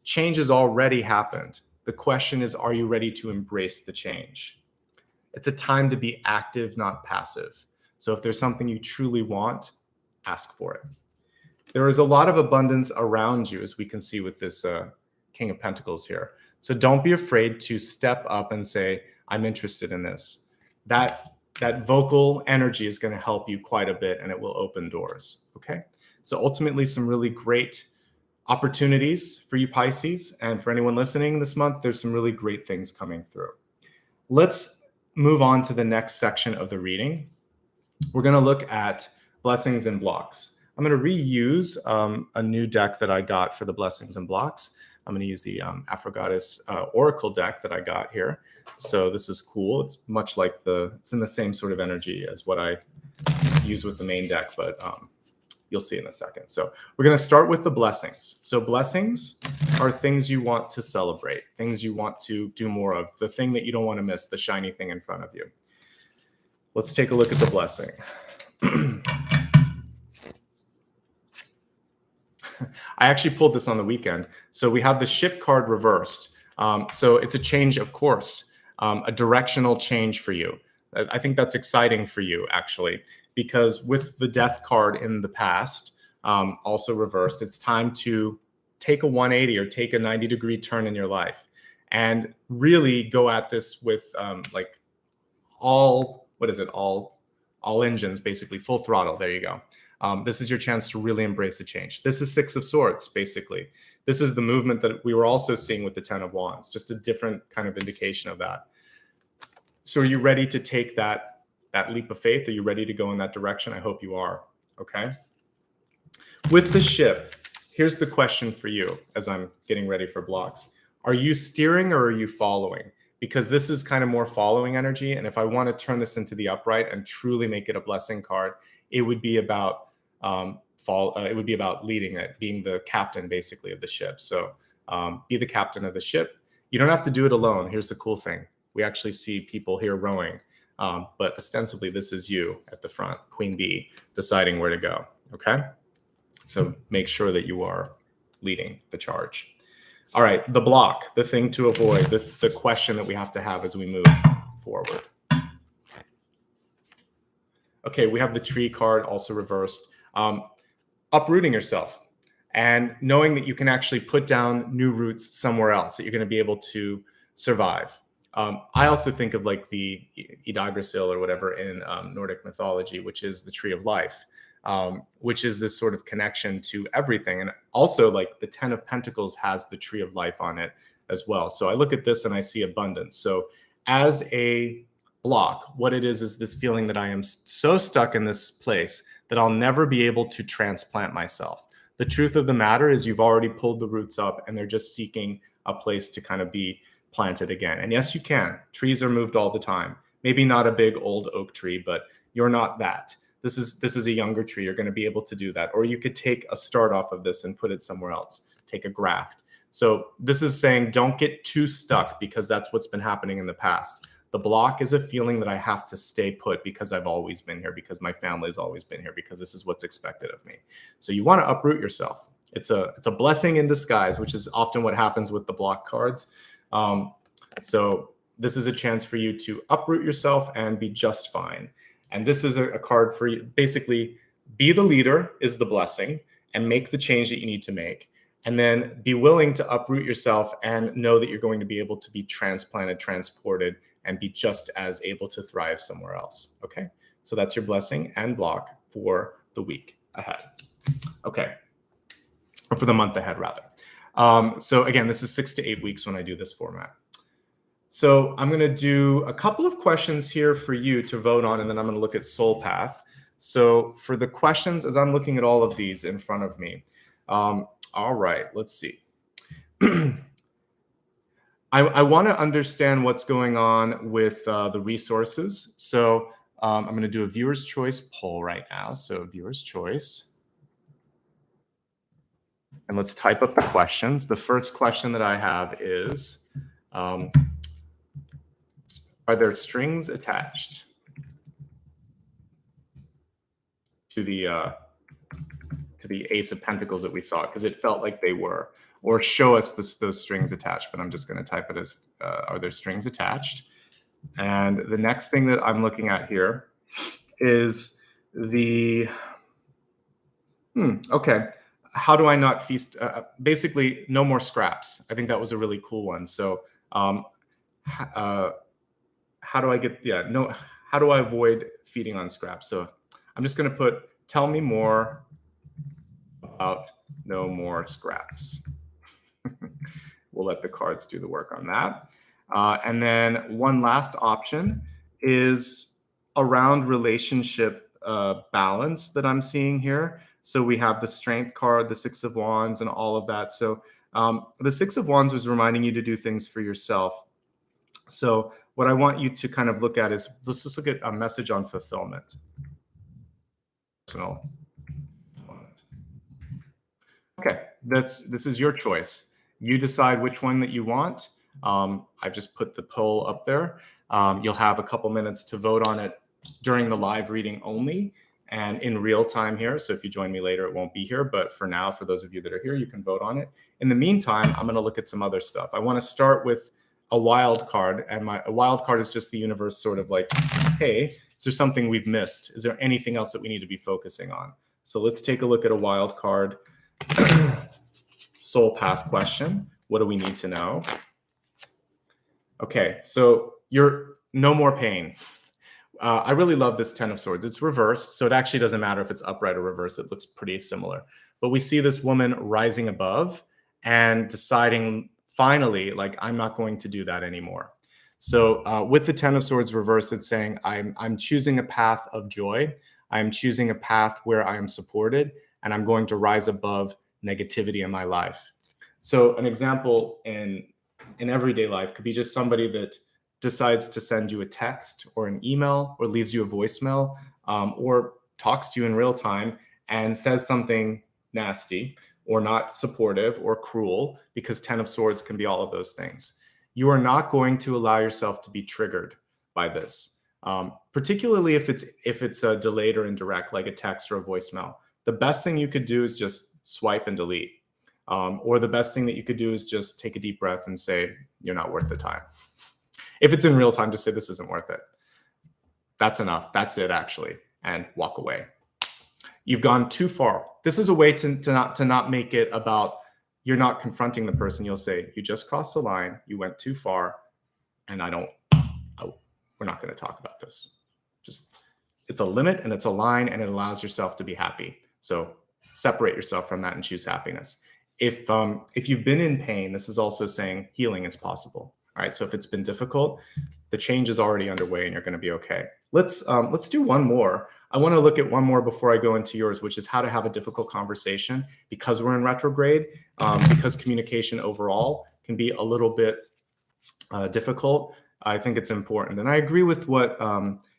Change has already happened. The question is, are you ready to embrace the change? It's a time to be active, not passive. So if there's something you truly want, ask for it. There is a lot of abundance around you, as we can see with this King of Pentacles here. So don't be afraid to step up and say, I'm interested in this. That vocal energy is going to help you quite a bit, and it will open doors. Okay. So ultimately, some really great opportunities for you Pisces, and for anyone listening this month, there's some really great things coming through. Let's move on to the next section of the reading. We're going to look at blessings and blocks. I'm going to reuse a new deck that I got for the blessings and blocks. I'm going to use the Aphrodite Oracle deck that I got here. So this is cool. It's much like it's in the same sort of energy as what I use with the main deck, but you'll see in a second. So we're going to start with the blessings. So blessings are things you want to celebrate, things you want to do more of, the thing that you don't want to miss, the shiny thing in front of you. Let's take a look at the blessing. I actually pulled this on the weekend. So we have the ship card reversed. So it's a change of course, a directional change for you. I think that's exciting for you, actually, because with the death card in the past, also reversed, it's time to take a 180 or take a 90-degree turn in your life and really go at this with like all engines, basically full throttle. There you go. This is your chance to really embrace a change. This is Six of Swords, basically. This is the movement that we were also seeing with the Ten of Wands, just a different kind of indication of that. So are you ready to take that leap of faith? Are you ready to go in that direction? I hope you are, okay? With the ship, here's the question for you as I'm getting ready for blocks. Are you steering or are you following? Because this is kind of more following energy. And if I want to turn this into the upright and truly make it a blessing card, it would be about leading it, being the captain basically of the ship. So be the captain of the ship. You don't have to do it alone. Here's the cool thing. We actually see people here rowing, but ostensibly this is you at the front, Queen Bee, deciding where to go, okay? So make sure that you are leading the charge. All right, the block, the thing to avoid, the question that we have to have as we move forward. Okay, we have the tree card also reversed. Uprooting yourself and knowing that you can actually put down new roots somewhere else, that you're going to be able to survive. I also think of like the Yggdrasil or whatever in Nordic mythology, which is the tree of life, which is this sort of connection to everything. And also like the 10 of Pentacles has the tree of life on it as well. So I look at this and I see abundance. So as a block, what it is this feeling that I am so stuck in this place that I'll never be able to transplant myself. The truth of the matter is you've already pulled the roots up and they're just seeking a place to kind of be planted again. And yes, you can. Trees are moved all the time. Maybe not a big old oak tree, but you're not that. This is a younger tree. You're going to be able to do that. Or you could take a start off of this and put it somewhere else. Take a graft. So this is saying don't get too stuck because that's what's been happening in the past. The block is a feeling that I have to stay put because I've always been here, because my family's always been here, because this is what's expected of me. So you want to uproot yourself. It's a blessing in disguise, which is often what happens with the block cards. So this is a chance for you to uproot yourself and be just fine. And this is a card for you. Basically, be the leader is the blessing and make the change that you need to make. And then be willing to uproot yourself and know that you're going to be able to be transplanted, transported, and be just as able to thrive somewhere else. Okay, so that's your blessing and block for the week ahead. Okay, or for the month ahead, rather. So again, this is 6 to 8 weeks when I do this format. So I'm going to do a couple of questions here for you to vote on, and then I'm going to look at Soul Path. So for the questions, as I'm looking at all of these in front of me, all right, let's see. I want to understand what's going on with the resources. So I'm going to do a viewer's choice poll right now. So viewer's choice. And let's type up the questions. The first question that I have is, are there strings attached to the Ace of Pentacles that we saw? Because it felt like they were. Or show us those strings attached, but I'm just going to type it as, are there strings attached? And the next thing that I'm looking at here is the, okay, how do I not feast? Basically, no more scraps. I think that was a really cool one. So how do I get, how do I avoid feeding on scraps? So I'm just going to put, tell me more about no more scraps. We'll let the cards do the work on that. And then one last option is around relationship balance that I'm seeing here. So we have the Strength card, the Six of Wands, and all of that. So the Six of Wands was reminding you to do things for yourself. So what I want you to kind of look at is, let's just look at a message on fulfillment. personal. Okay, this is your choice. You decide which one that you want. I've just put the poll up there. You'll have a couple minutes to vote on it during the live reading only and in real time here. So if you join me later, it won't be here. But for now, for those of you that are here, you can vote on it. In the meantime, I'm going to look at some other stuff. I want to start with a wild card. And a wild card is just the universe sort of like, hey, is there something we've missed? Is there anything else that we need to be focusing on? So let's take a look at a wild card. Soul path question. What do we need to know? Okay, so you're no more pain. I really love this 10 of Swords. It's reversed, so it actually doesn't matter if it's upright or reversed. It looks pretty similar. But we see this woman rising above and deciding finally, like, I'm not going to do that anymore. So with the 10 of Swords reversed, it's saying I'm choosing a path of joy. I'm choosing a path where I am supported, and I'm going to rise above negativity in my life. So an example in everyday life could be just somebody that decides to send you a text or an email or leaves you a voicemail or talks to you in real time and says something nasty or not supportive or cruel, because 10 of Swords can be all of those things. You are not going to allow yourself to be triggered by this, particularly if it's a delayed or indirect, like a text or a voicemail. The best thing you could do is just swipe and delete. Or the best thing that you could do is just take a deep breath and say, you're not worth the time. If it's in real time, just say, this isn't worth it. That's enough. That's it, actually. And walk away. You've gone too far. This is a way to not make it about you're not confronting the person. You'll say, you just crossed the line. You went too far. And we're not going to talk about this. Just, it's a limit and it's a line, and it allows yourself to be happy. So separate yourself from that and choose happiness. If you've been in pain, this is also saying healing is possible. All right. So if it's been difficult, the change is already underway and you're going to be okay. Let's do one more. I want to look at one more before I go into yours, which is how to have a difficult conversation because we're in retrograde, because communication overall can be a little bit difficult. I think it's important. And I agree with what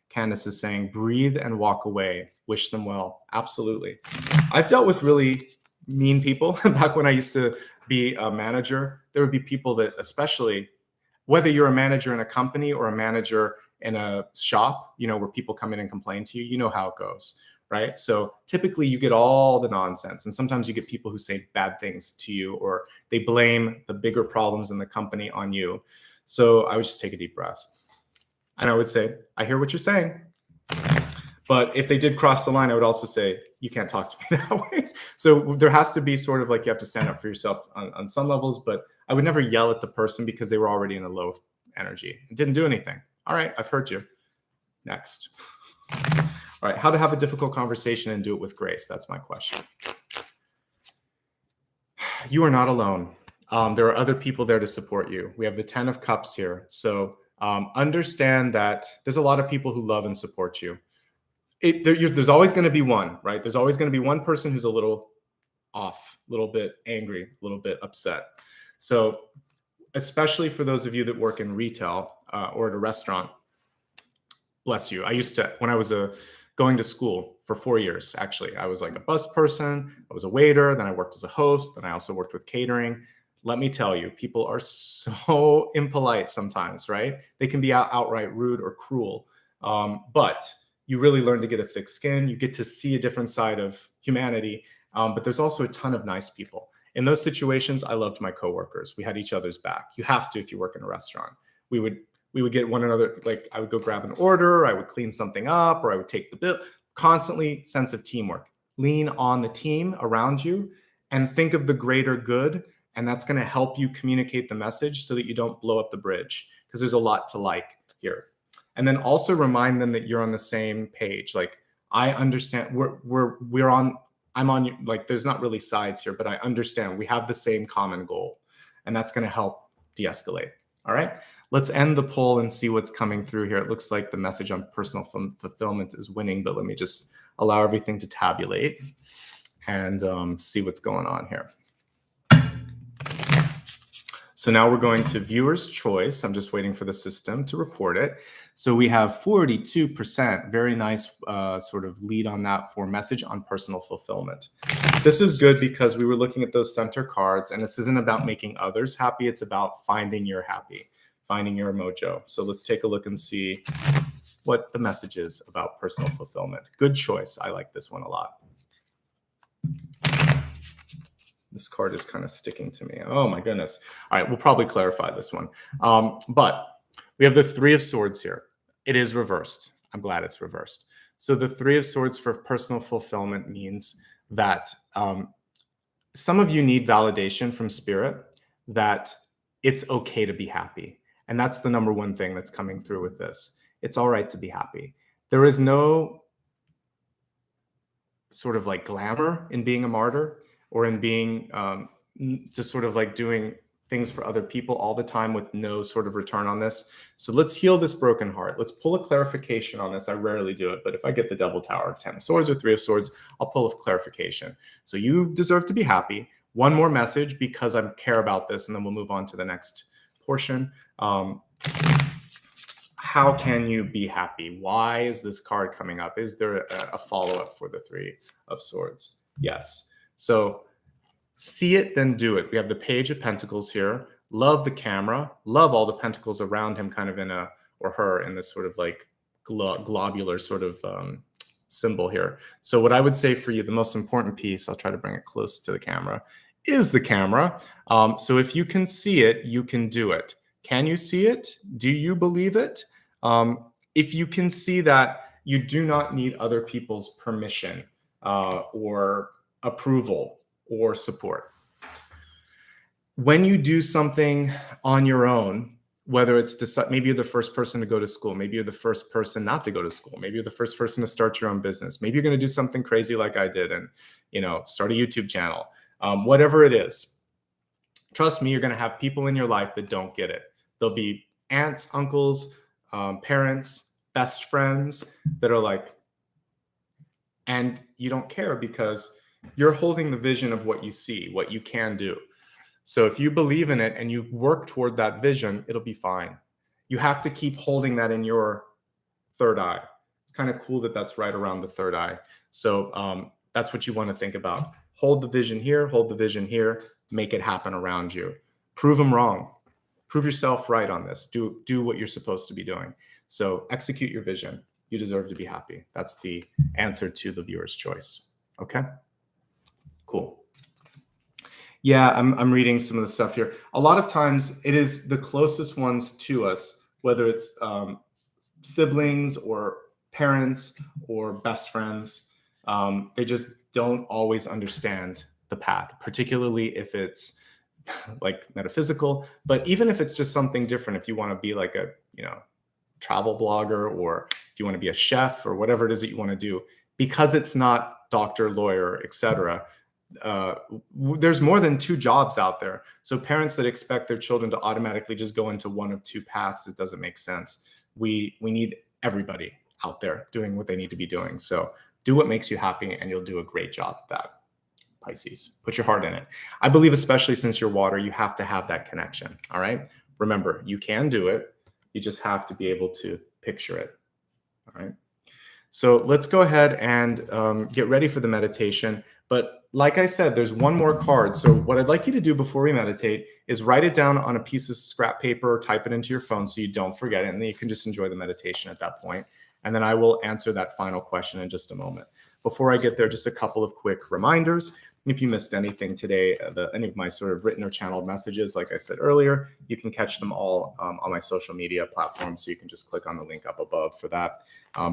Candace is saying. Breathe and walk away. Wish them well. Absolutely. I've dealt with really mean people. Back when I used to be a manager, there would be people that, especially whether you're a manager in a company or a manager in a shop, where people come in and complain to you, you know how it goes, right? So typically you get all the nonsense. And sometimes you get people who say bad things to you, or they blame the bigger problems in the company on you. So I would just take a deep breath. And I would say, I hear what you're saying. But if they did cross the line, I would also say, you can't talk to me that way. So there has to be sort of like, you have to stand up for yourself on some levels, but I would never yell at the person because they were already in a low energy. It didn't do anything. All right, I've heard you. Next. All right, how to have a difficult conversation and do it with grace. That's my question. You are not alone. There are other people there to support you. We have the 10 of Cups here. So understand that there's a lot of people who love and support you. There's always going to be one, right? There's always going to be one person who's a little off, a little bit angry, a little bit upset. So especially for those of you that work in retail or at a restaurant, bless you. I used to, when I was going to school for 4 years, actually, I was like a bus person, I was a waiter, then I worked as a host, then I also worked with catering. Let me tell you, people are so impolite sometimes, right? They can be outright rude or cruel, but you really learn to get a thick skin. You get to see a different side of humanity, but there's also a ton of nice people. In those situations, I loved my coworkers. We had each other's back. You have to if you work in a restaurant. We would get one another, like I would go grab an order, I would clean something up, or I would take the bill. Constantly sense of teamwork. Lean on the team around you and think of the greater good, and that's going to help you communicate the message so that you don't blow up the bridge, because there's a lot to like here. And then also remind them that you're on the same page. Like, I understand I'm on you. Like, there's not really sides here, but I understand we have the same common goal, and that's going to help de-escalate. All right, let's end the poll and see what's coming through here. It looks like the message on personal fulfillment is winning, but let me just allow everything to tabulate and see what's going on here. So now we're going to viewer's choice. I'm just waiting for the system to report it. So we have 42%, very nice sort of lead on that for message on personal fulfillment. This is good because we were looking at those center cards, and this isn't about making others happy. It's about finding your happy, finding your mojo. So let's take a look and see what the message is about personal fulfillment. Good choice. I like this one a lot. This card is kind of sticking to me. Oh my goodness. All right, we'll probably clarify this one. But we have the Three of Swords here. It is reversed. I'm glad it's reversed. So the Three of Swords for personal fulfillment means that some of you need validation from spirit that it's okay to be happy. And that's the number one thing that's coming through with this. It's all right to be happy. There is no sort of like glamour in being a martyr, or in being just sort of like doing things for other people all the time with no sort of return on this. So let's heal this broken heart. Let's pull a clarification on this. I rarely do it, but if I get the Devil Tower, 10 of Swords or 3 of Swords, I'll pull a clarification. So you deserve to be happy. One more message because I care about this, and then we'll move on to the next portion. How can you be happy? Why is this card coming up? Is there a follow-up for the 3 of Swords? Yes. So see it, then do it. We have the Page of Pentacles here. Love the camera. Love all the pentacles around him, kind of in a, or her, in this sort of like globular sort of symbol here. So what I would say for you, the most important piece, I'll try to bring it close to the camera, is the camera. So if you can see it, you can do it. Can you see it? Do you believe it? If you can see that, you do not need other people's permission or approval or support. When you do something on your own, whether it's maybe you're the first person to go to school, maybe you're the first person not to go to school, maybe you're the first person to start your own business, maybe you're going to do something crazy like I did and, you know, start a YouTube channel, whatever it is, trust me, you're going to have people in your life that don't get it. There'll be aunts, uncles, parents, best friends that are like, and you don't care because you're holding the vision of what you see, what you can do. So if you believe in it and you work toward that vision, it'll be fine. You have to keep holding that in your third eye. It's kind of cool that that's right around the third eye. So that's what you want to think about. Hold the vision here, hold the vision here, make it happen around you. Prove them wrong. Prove yourself right on this. Do what you're supposed to be doing. So execute your vision. You deserve to be happy. That's the answer to the viewer's choice. Okay? Cool. Yeah, I'm reading some of the stuff here. A lot of times it is the closest ones to us, whether it's siblings or parents or best friends. They just don't always understand the path, particularly if it's like metaphysical, but even if it's just something different, if you want to be like a, you know, travel blogger, or if you want to be a chef or whatever it is that you want to do, because it's not doctor, lawyer, etc. There's more than 2 jobs out there. So parents that expect their children to automatically just go into one of 2 paths, it doesn't make sense. We need everybody out there doing what they need to be doing. So do what makes you happy and you'll do a great job at that. Pisces, put your heart in it. I believe, especially since you're water, you have to have that connection. All right. Remember, you can do it. You just have to be able to picture it. All right. So let's go ahead and get ready for the meditation. But like I said, there's one more card. So what I'd like you to do before we meditate is write it down on a piece of scrap paper or type it into your phone so you don't forget it. And then you can just enjoy the meditation at that point. And then I will answer that final question in just a moment. Before I get there, just a couple of quick reminders. If you missed anything today, any of my sort of written or channeled messages, like I said earlier, you can catch them all on my social media platforms. So you can just click on the link up above for that.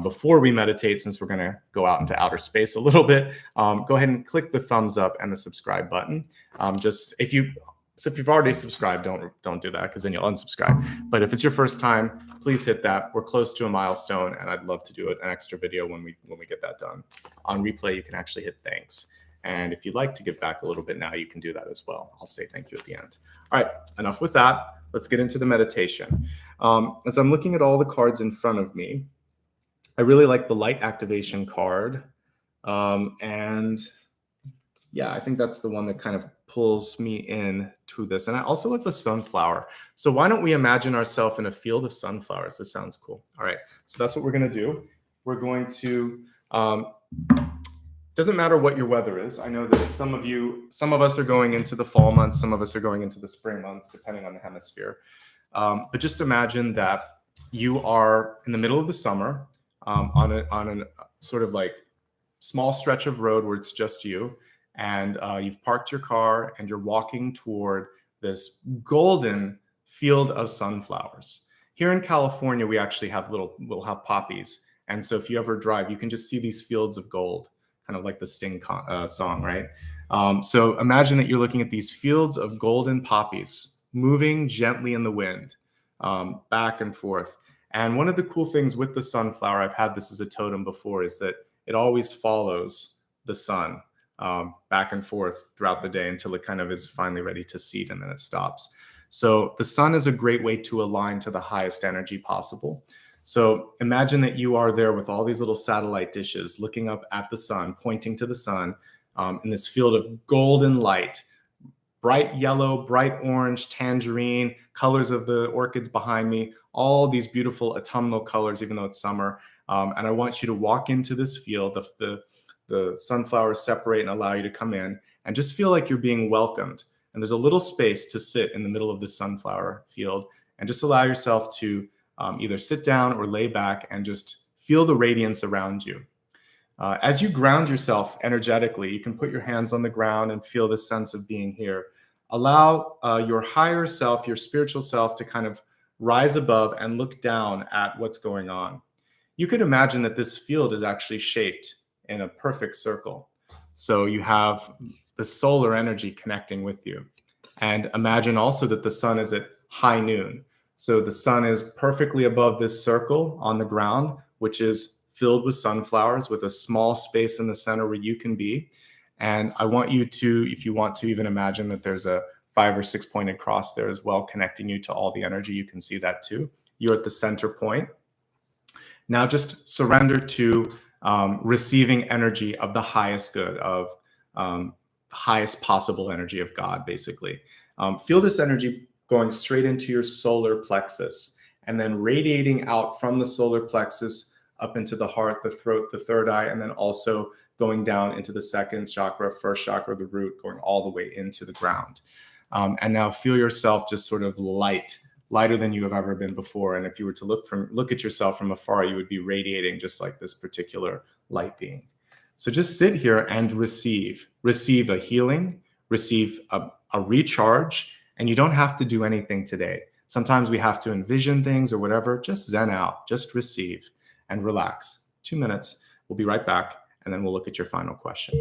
Before we meditate, since we're going to go out into outer space a little bit, go ahead and click the thumbs up and the subscribe button. If you've already subscribed, don't do that because then you'll unsubscribe. But if it's your first time, please hit that. We're close to a milestone, and I'd love to do an extra video when we get that done. On replay, you can actually hit thanks. And if you'd like to give back a little bit now, you can do that as well. I'll say thank you at the end. All right, enough with that. Let's get into the meditation. As I'm looking at all the cards in front of me, I really like the light activation card. And yeah, I think that's the one that kind of pulls me in to this. And I also love the sunflower. So why don't we imagine ourselves in a field of sunflowers? This sounds cool. All right. So that's what we're going to do. We're going to, doesn't matter what your weather is. I know that some of us are going into the fall months, some of us are going into the spring months, depending on the hemisphere. But just imagine that you are in the middle of the summer on a sort of like small stretch of road where it's just you, and you've parked your car and you're walking toward this golden field of sunflowers. Here in California, we actually we'll have poppies. And so if you ever drive, you can just see these fields of gold, kind of like the Sting song, right? So imagine that you're looking at these fields of golden poppies moving gently in the wind, back and forth. And one of the cool things with the sunflower, I've had this as a totem before, is that it always follows the sun back and forth throughout the day until it kind of is finally ready to seed, and then it stops. So the sun is a great way to align to the highest energy possible. So imagine that you are there with all these little satellite dishes looking up at the sun, pointing to the sun in this field of golden light, bright yellow, bright orange, tangerine, colors of the orchids behind me, all these beautiful autumnal colors, even though it's summer. And I want you to walk into this field. The sunflowers separate and allow you to come in and just feel like you're being welcomed. And there's a little space to sit in the middle of the sunflower field and just allow yourself to either sit down or lay back and just feel the radiance around you. As you ground yourself energetically, you can put your hands on the ground and feel this sense of being here. Allow your higher self, your spiritual self, to kind of rise above and look down at what's going on. You could imagine that this field is actually shaped in a perfect circle. So you have the solar energy connecting with you. And imagine also that the sun is at high noon. So the sun is perfectly above this circle on the ground, which is filled with sunflowers with a small space in the center where you can be. And I want you to, if you want to, even imagine that there's a 5 or 6 pointed cross there as well, connecting you to all the energy. You can see that too. You're at the center point. Now just surrender to receiving energy of the highest good, of highest possible energy of God, basically. Feel this energy going straight into your solar plexus and then radiating out from the solar plexus up into the heart, the throat, the third eye, and then also going down into the second chakra, first chakra, the root, going all the way into the ground. And now feel yourself just sort of lighter than you have ever been before. And if you were to look at yourself from afar, you would be radiating just like this particular light being. So just sit here and receive a healing, receive a recharge, and you don't have to do anything today. Sometimes we have to envision things or whatever. Just zen out, just receive and relax. 2 minutes. We'll be right back, and then we'll look at your final question.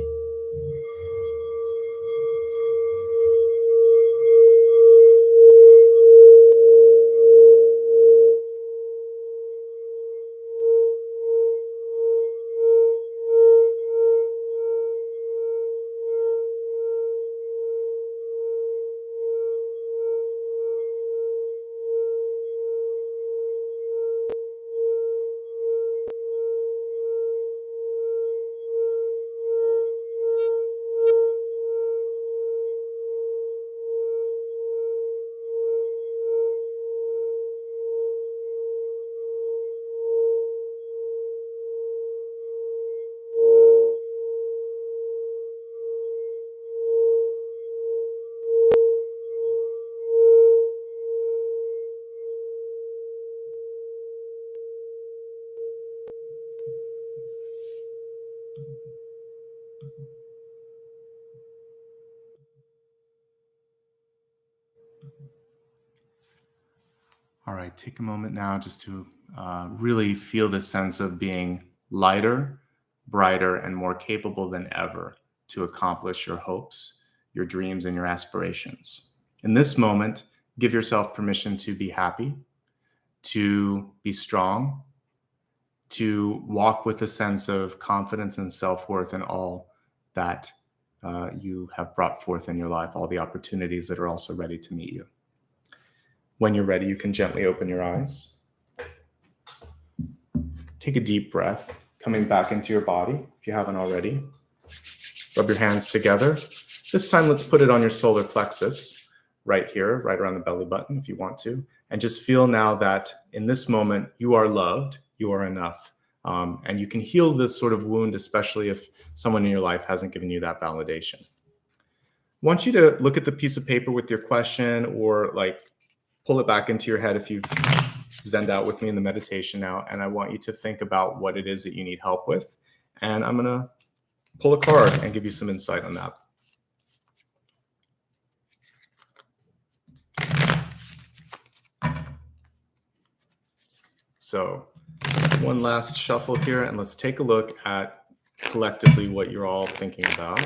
All right, take a moment now just to really feel the sense of being lighter, brighter, and more capable than ever to accomplish your hopes, your dreams, and your aspirations. In this moment, give yourself permission to be happy, to be strong, to walk with a sense of confidence and self-worth in all that you have brought forth in your life, all the opportunities that are also ready to meet you. When you're ready, you can gently open your eyes. Take a deep breath, coming back into your body if you haven't already. Rub your hands together This time, let's put it on your solar plexus right here, right around the belly button if you want to. And just feel now that in this moment, you are loved, you are enough. And you can heal this sort of wound, especially if someone in your life hasn't given you that validation. I want you to look at the piece of paper with your question, or like pull it back into your head if you've zened out with me in the meditation now. And I want you to think about what it is that you need help with. And I'm going to pull a card and give you some insight on that. So one last shuffle here, and let's take a look at collectively what you're all thinking about.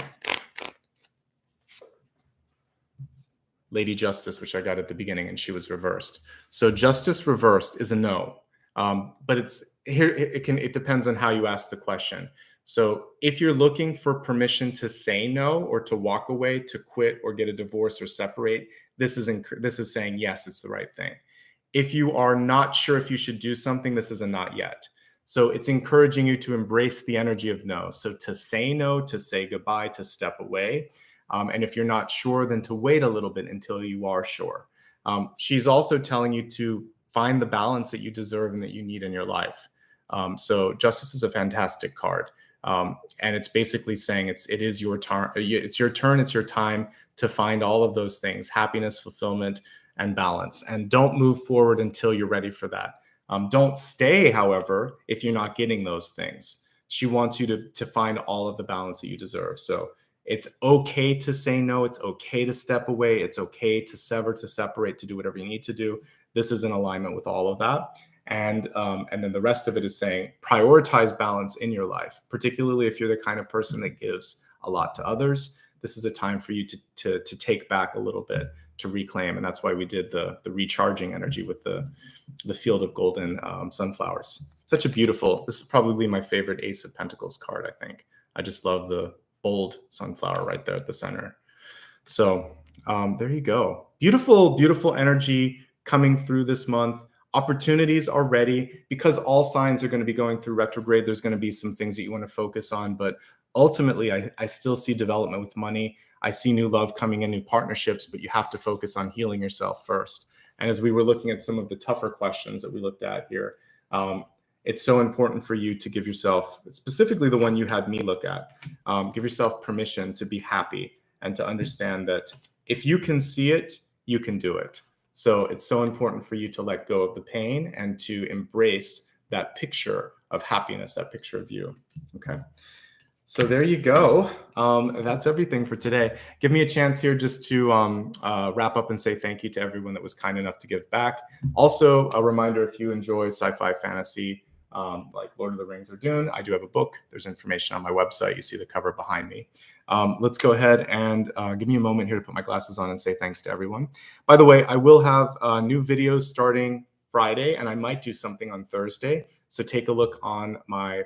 Lady Justice, which I got at the beginning, and she was reversed. So Justice reversed is a no, but it's here. It depends on how you ask the question. So if you're looking for permission to say no, or to walk away, to quit, or get a divorce, or separate, this is saying yes, it's the right thing. If you are not sure if you should do something, this is a not yet. So it's encouraging you to embrace the energy of no. So to say no, to say goodbye, to step away. And if you're not sure, then to wait a little bit until you are sure. She's also telling you to find the balance that you deserve and that you need in your life. So Justice is a fantastic card. And it's basically saying it is your turn. It's your turn. It's your time to find all of those things: happiness, fulfillment, and balance. And don't move forward until you're ready for that. Don't stay, however, if you're not getting those things. She wants you to find all of the balance that you deserve. So it's okay to say no. It's okay to step away. It's okay to sever, to separate, to do whatever you need to do. This is in alignment with all of that. And then the rest of it is saying prioritize balance in your life, particularly if you're the kind of person that gives a lot to others. This is a time for you to take back a little bit, to reclaim. And that's why we did the recharging energy with the field of golden sunflowers. Such a beautiful, this is probably my favorite Ace of Pentacles card, I think. I just love the bold sunflower right there at the center. So there you go. Beautiful, beautiful energy coming through this month. Opportunities are ready, because all signs are going to be going through retrograde. There's going to be some things that you want to focus on, but ultimately I still see development with money. I see new love coming in, new partnerships, but you have to focus on healing yourself first. And as we were looking at some of the tougher questions that we looked at here, it's so important for you to give yourself, specifically the one you had me look at, give yourself permission to be happy and to understand that if you can see it, you can do it. So it's so important for you to let go of the pain and to embrace that picture of happiness, that picture of you. Okay. So there you go. That's everything for today. Give me a chance here just to wrap up and say thank you to everyone that was kind enough to give back. Also, a reminder, if you enjoy sci-fi fantasy, like Lord of the Rings or Dune, I do have a book. There's information on my website. You see the cover behind me. Let's go ahead and give me a moment here to put my glasses on and say thanks to everyone. By the way, I will have new videos starting Friday, and I might do something on Thursday. So take a look on my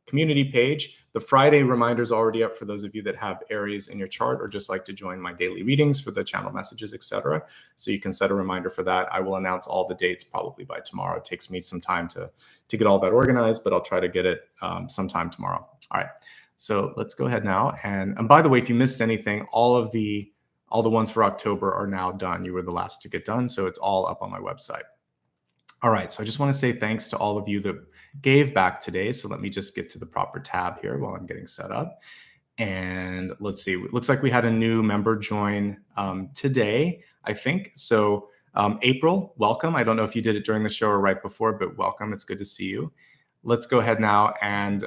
community page. The Friday reminder is already up for those of you that have Aries in your chart or just like to join my daily readings for the channel messages, etc. So you can set a reminder for that. I will announce all the dates probably by tomorrow. It takes me some time to get all that organized, but I'll try to get it sometime tomorrow. All right. So let's go ahead now. And by the way, if you missed anything, all the ones for October are now done. You were the last to get done. So it's all up on my website. All right, so I just want to say thanks to all of you that gave back today. So let me just get to the proper tab here while I'm getting set up. And let's see, it looks like we had a new member join today, I think. So April, welcome. I don't know if you did it during the show or right before, but welcome. It's good to see you. Let's go ahead now and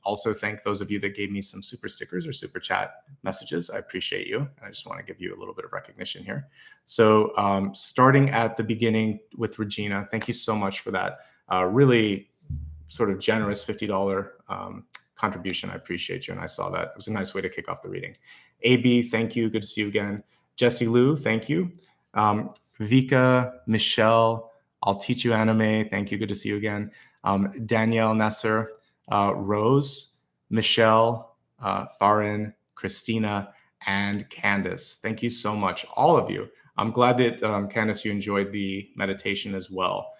also thank those of you that gave me some super stickers or super chat messages. I appreciate you. I just want to give you a little bit of recognition here. So starting at the beginning with Regina, thank you so much for that really sort of generous $50 contribution. I appreciate you. And I saw that. It was a nice way to kick off the reading. AB, thank you. Good to see you again. Jessie Lou, thank you. Vika, Michelle, I'll teach you anime. Thank you. Good to see you again. Danielle Nesser, Rose, Michelle, Farin, Christina, and Candace. Thank you so much, all of you. I'm glad that, Candace, you enjoyed the meditation as well.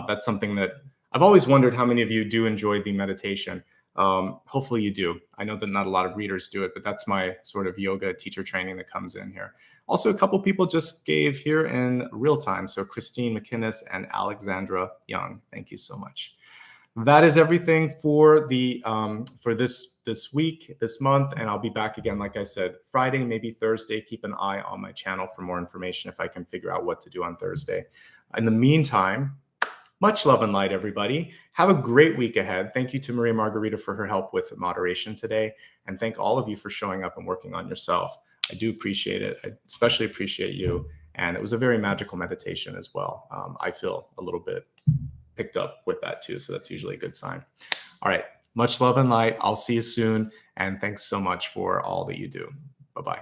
That's something that I've always wondered how many of you do enjoy the meditation. Hopefully you do. I know that not a lot of readers do it, but that's my sort of yoga teacher training that comes in here. Also, a couple people just gave here in real time. So Christine McInnes and Alexandra Young, thank you so much. That is everything for the for this week, this month, and I'll be back again, like I said, Friday, maybe Thursday. Keep an eye on my channel for more information if I can figure out what to do on Thursday. In the meantime, much love and light, everybody. Have a great week ahead. Thank you to Maria Margarita for her help with moderation today, and thank all of you for showing up and working on yourself. I do appreciate it. I especially appreciate you, and it was a very magical meditation as well. I feel a little bit picked up with that too, so that's usually a good sign. All right, much love and light. I'll see you soon, and thanks so much for all that you do. Bye-bye.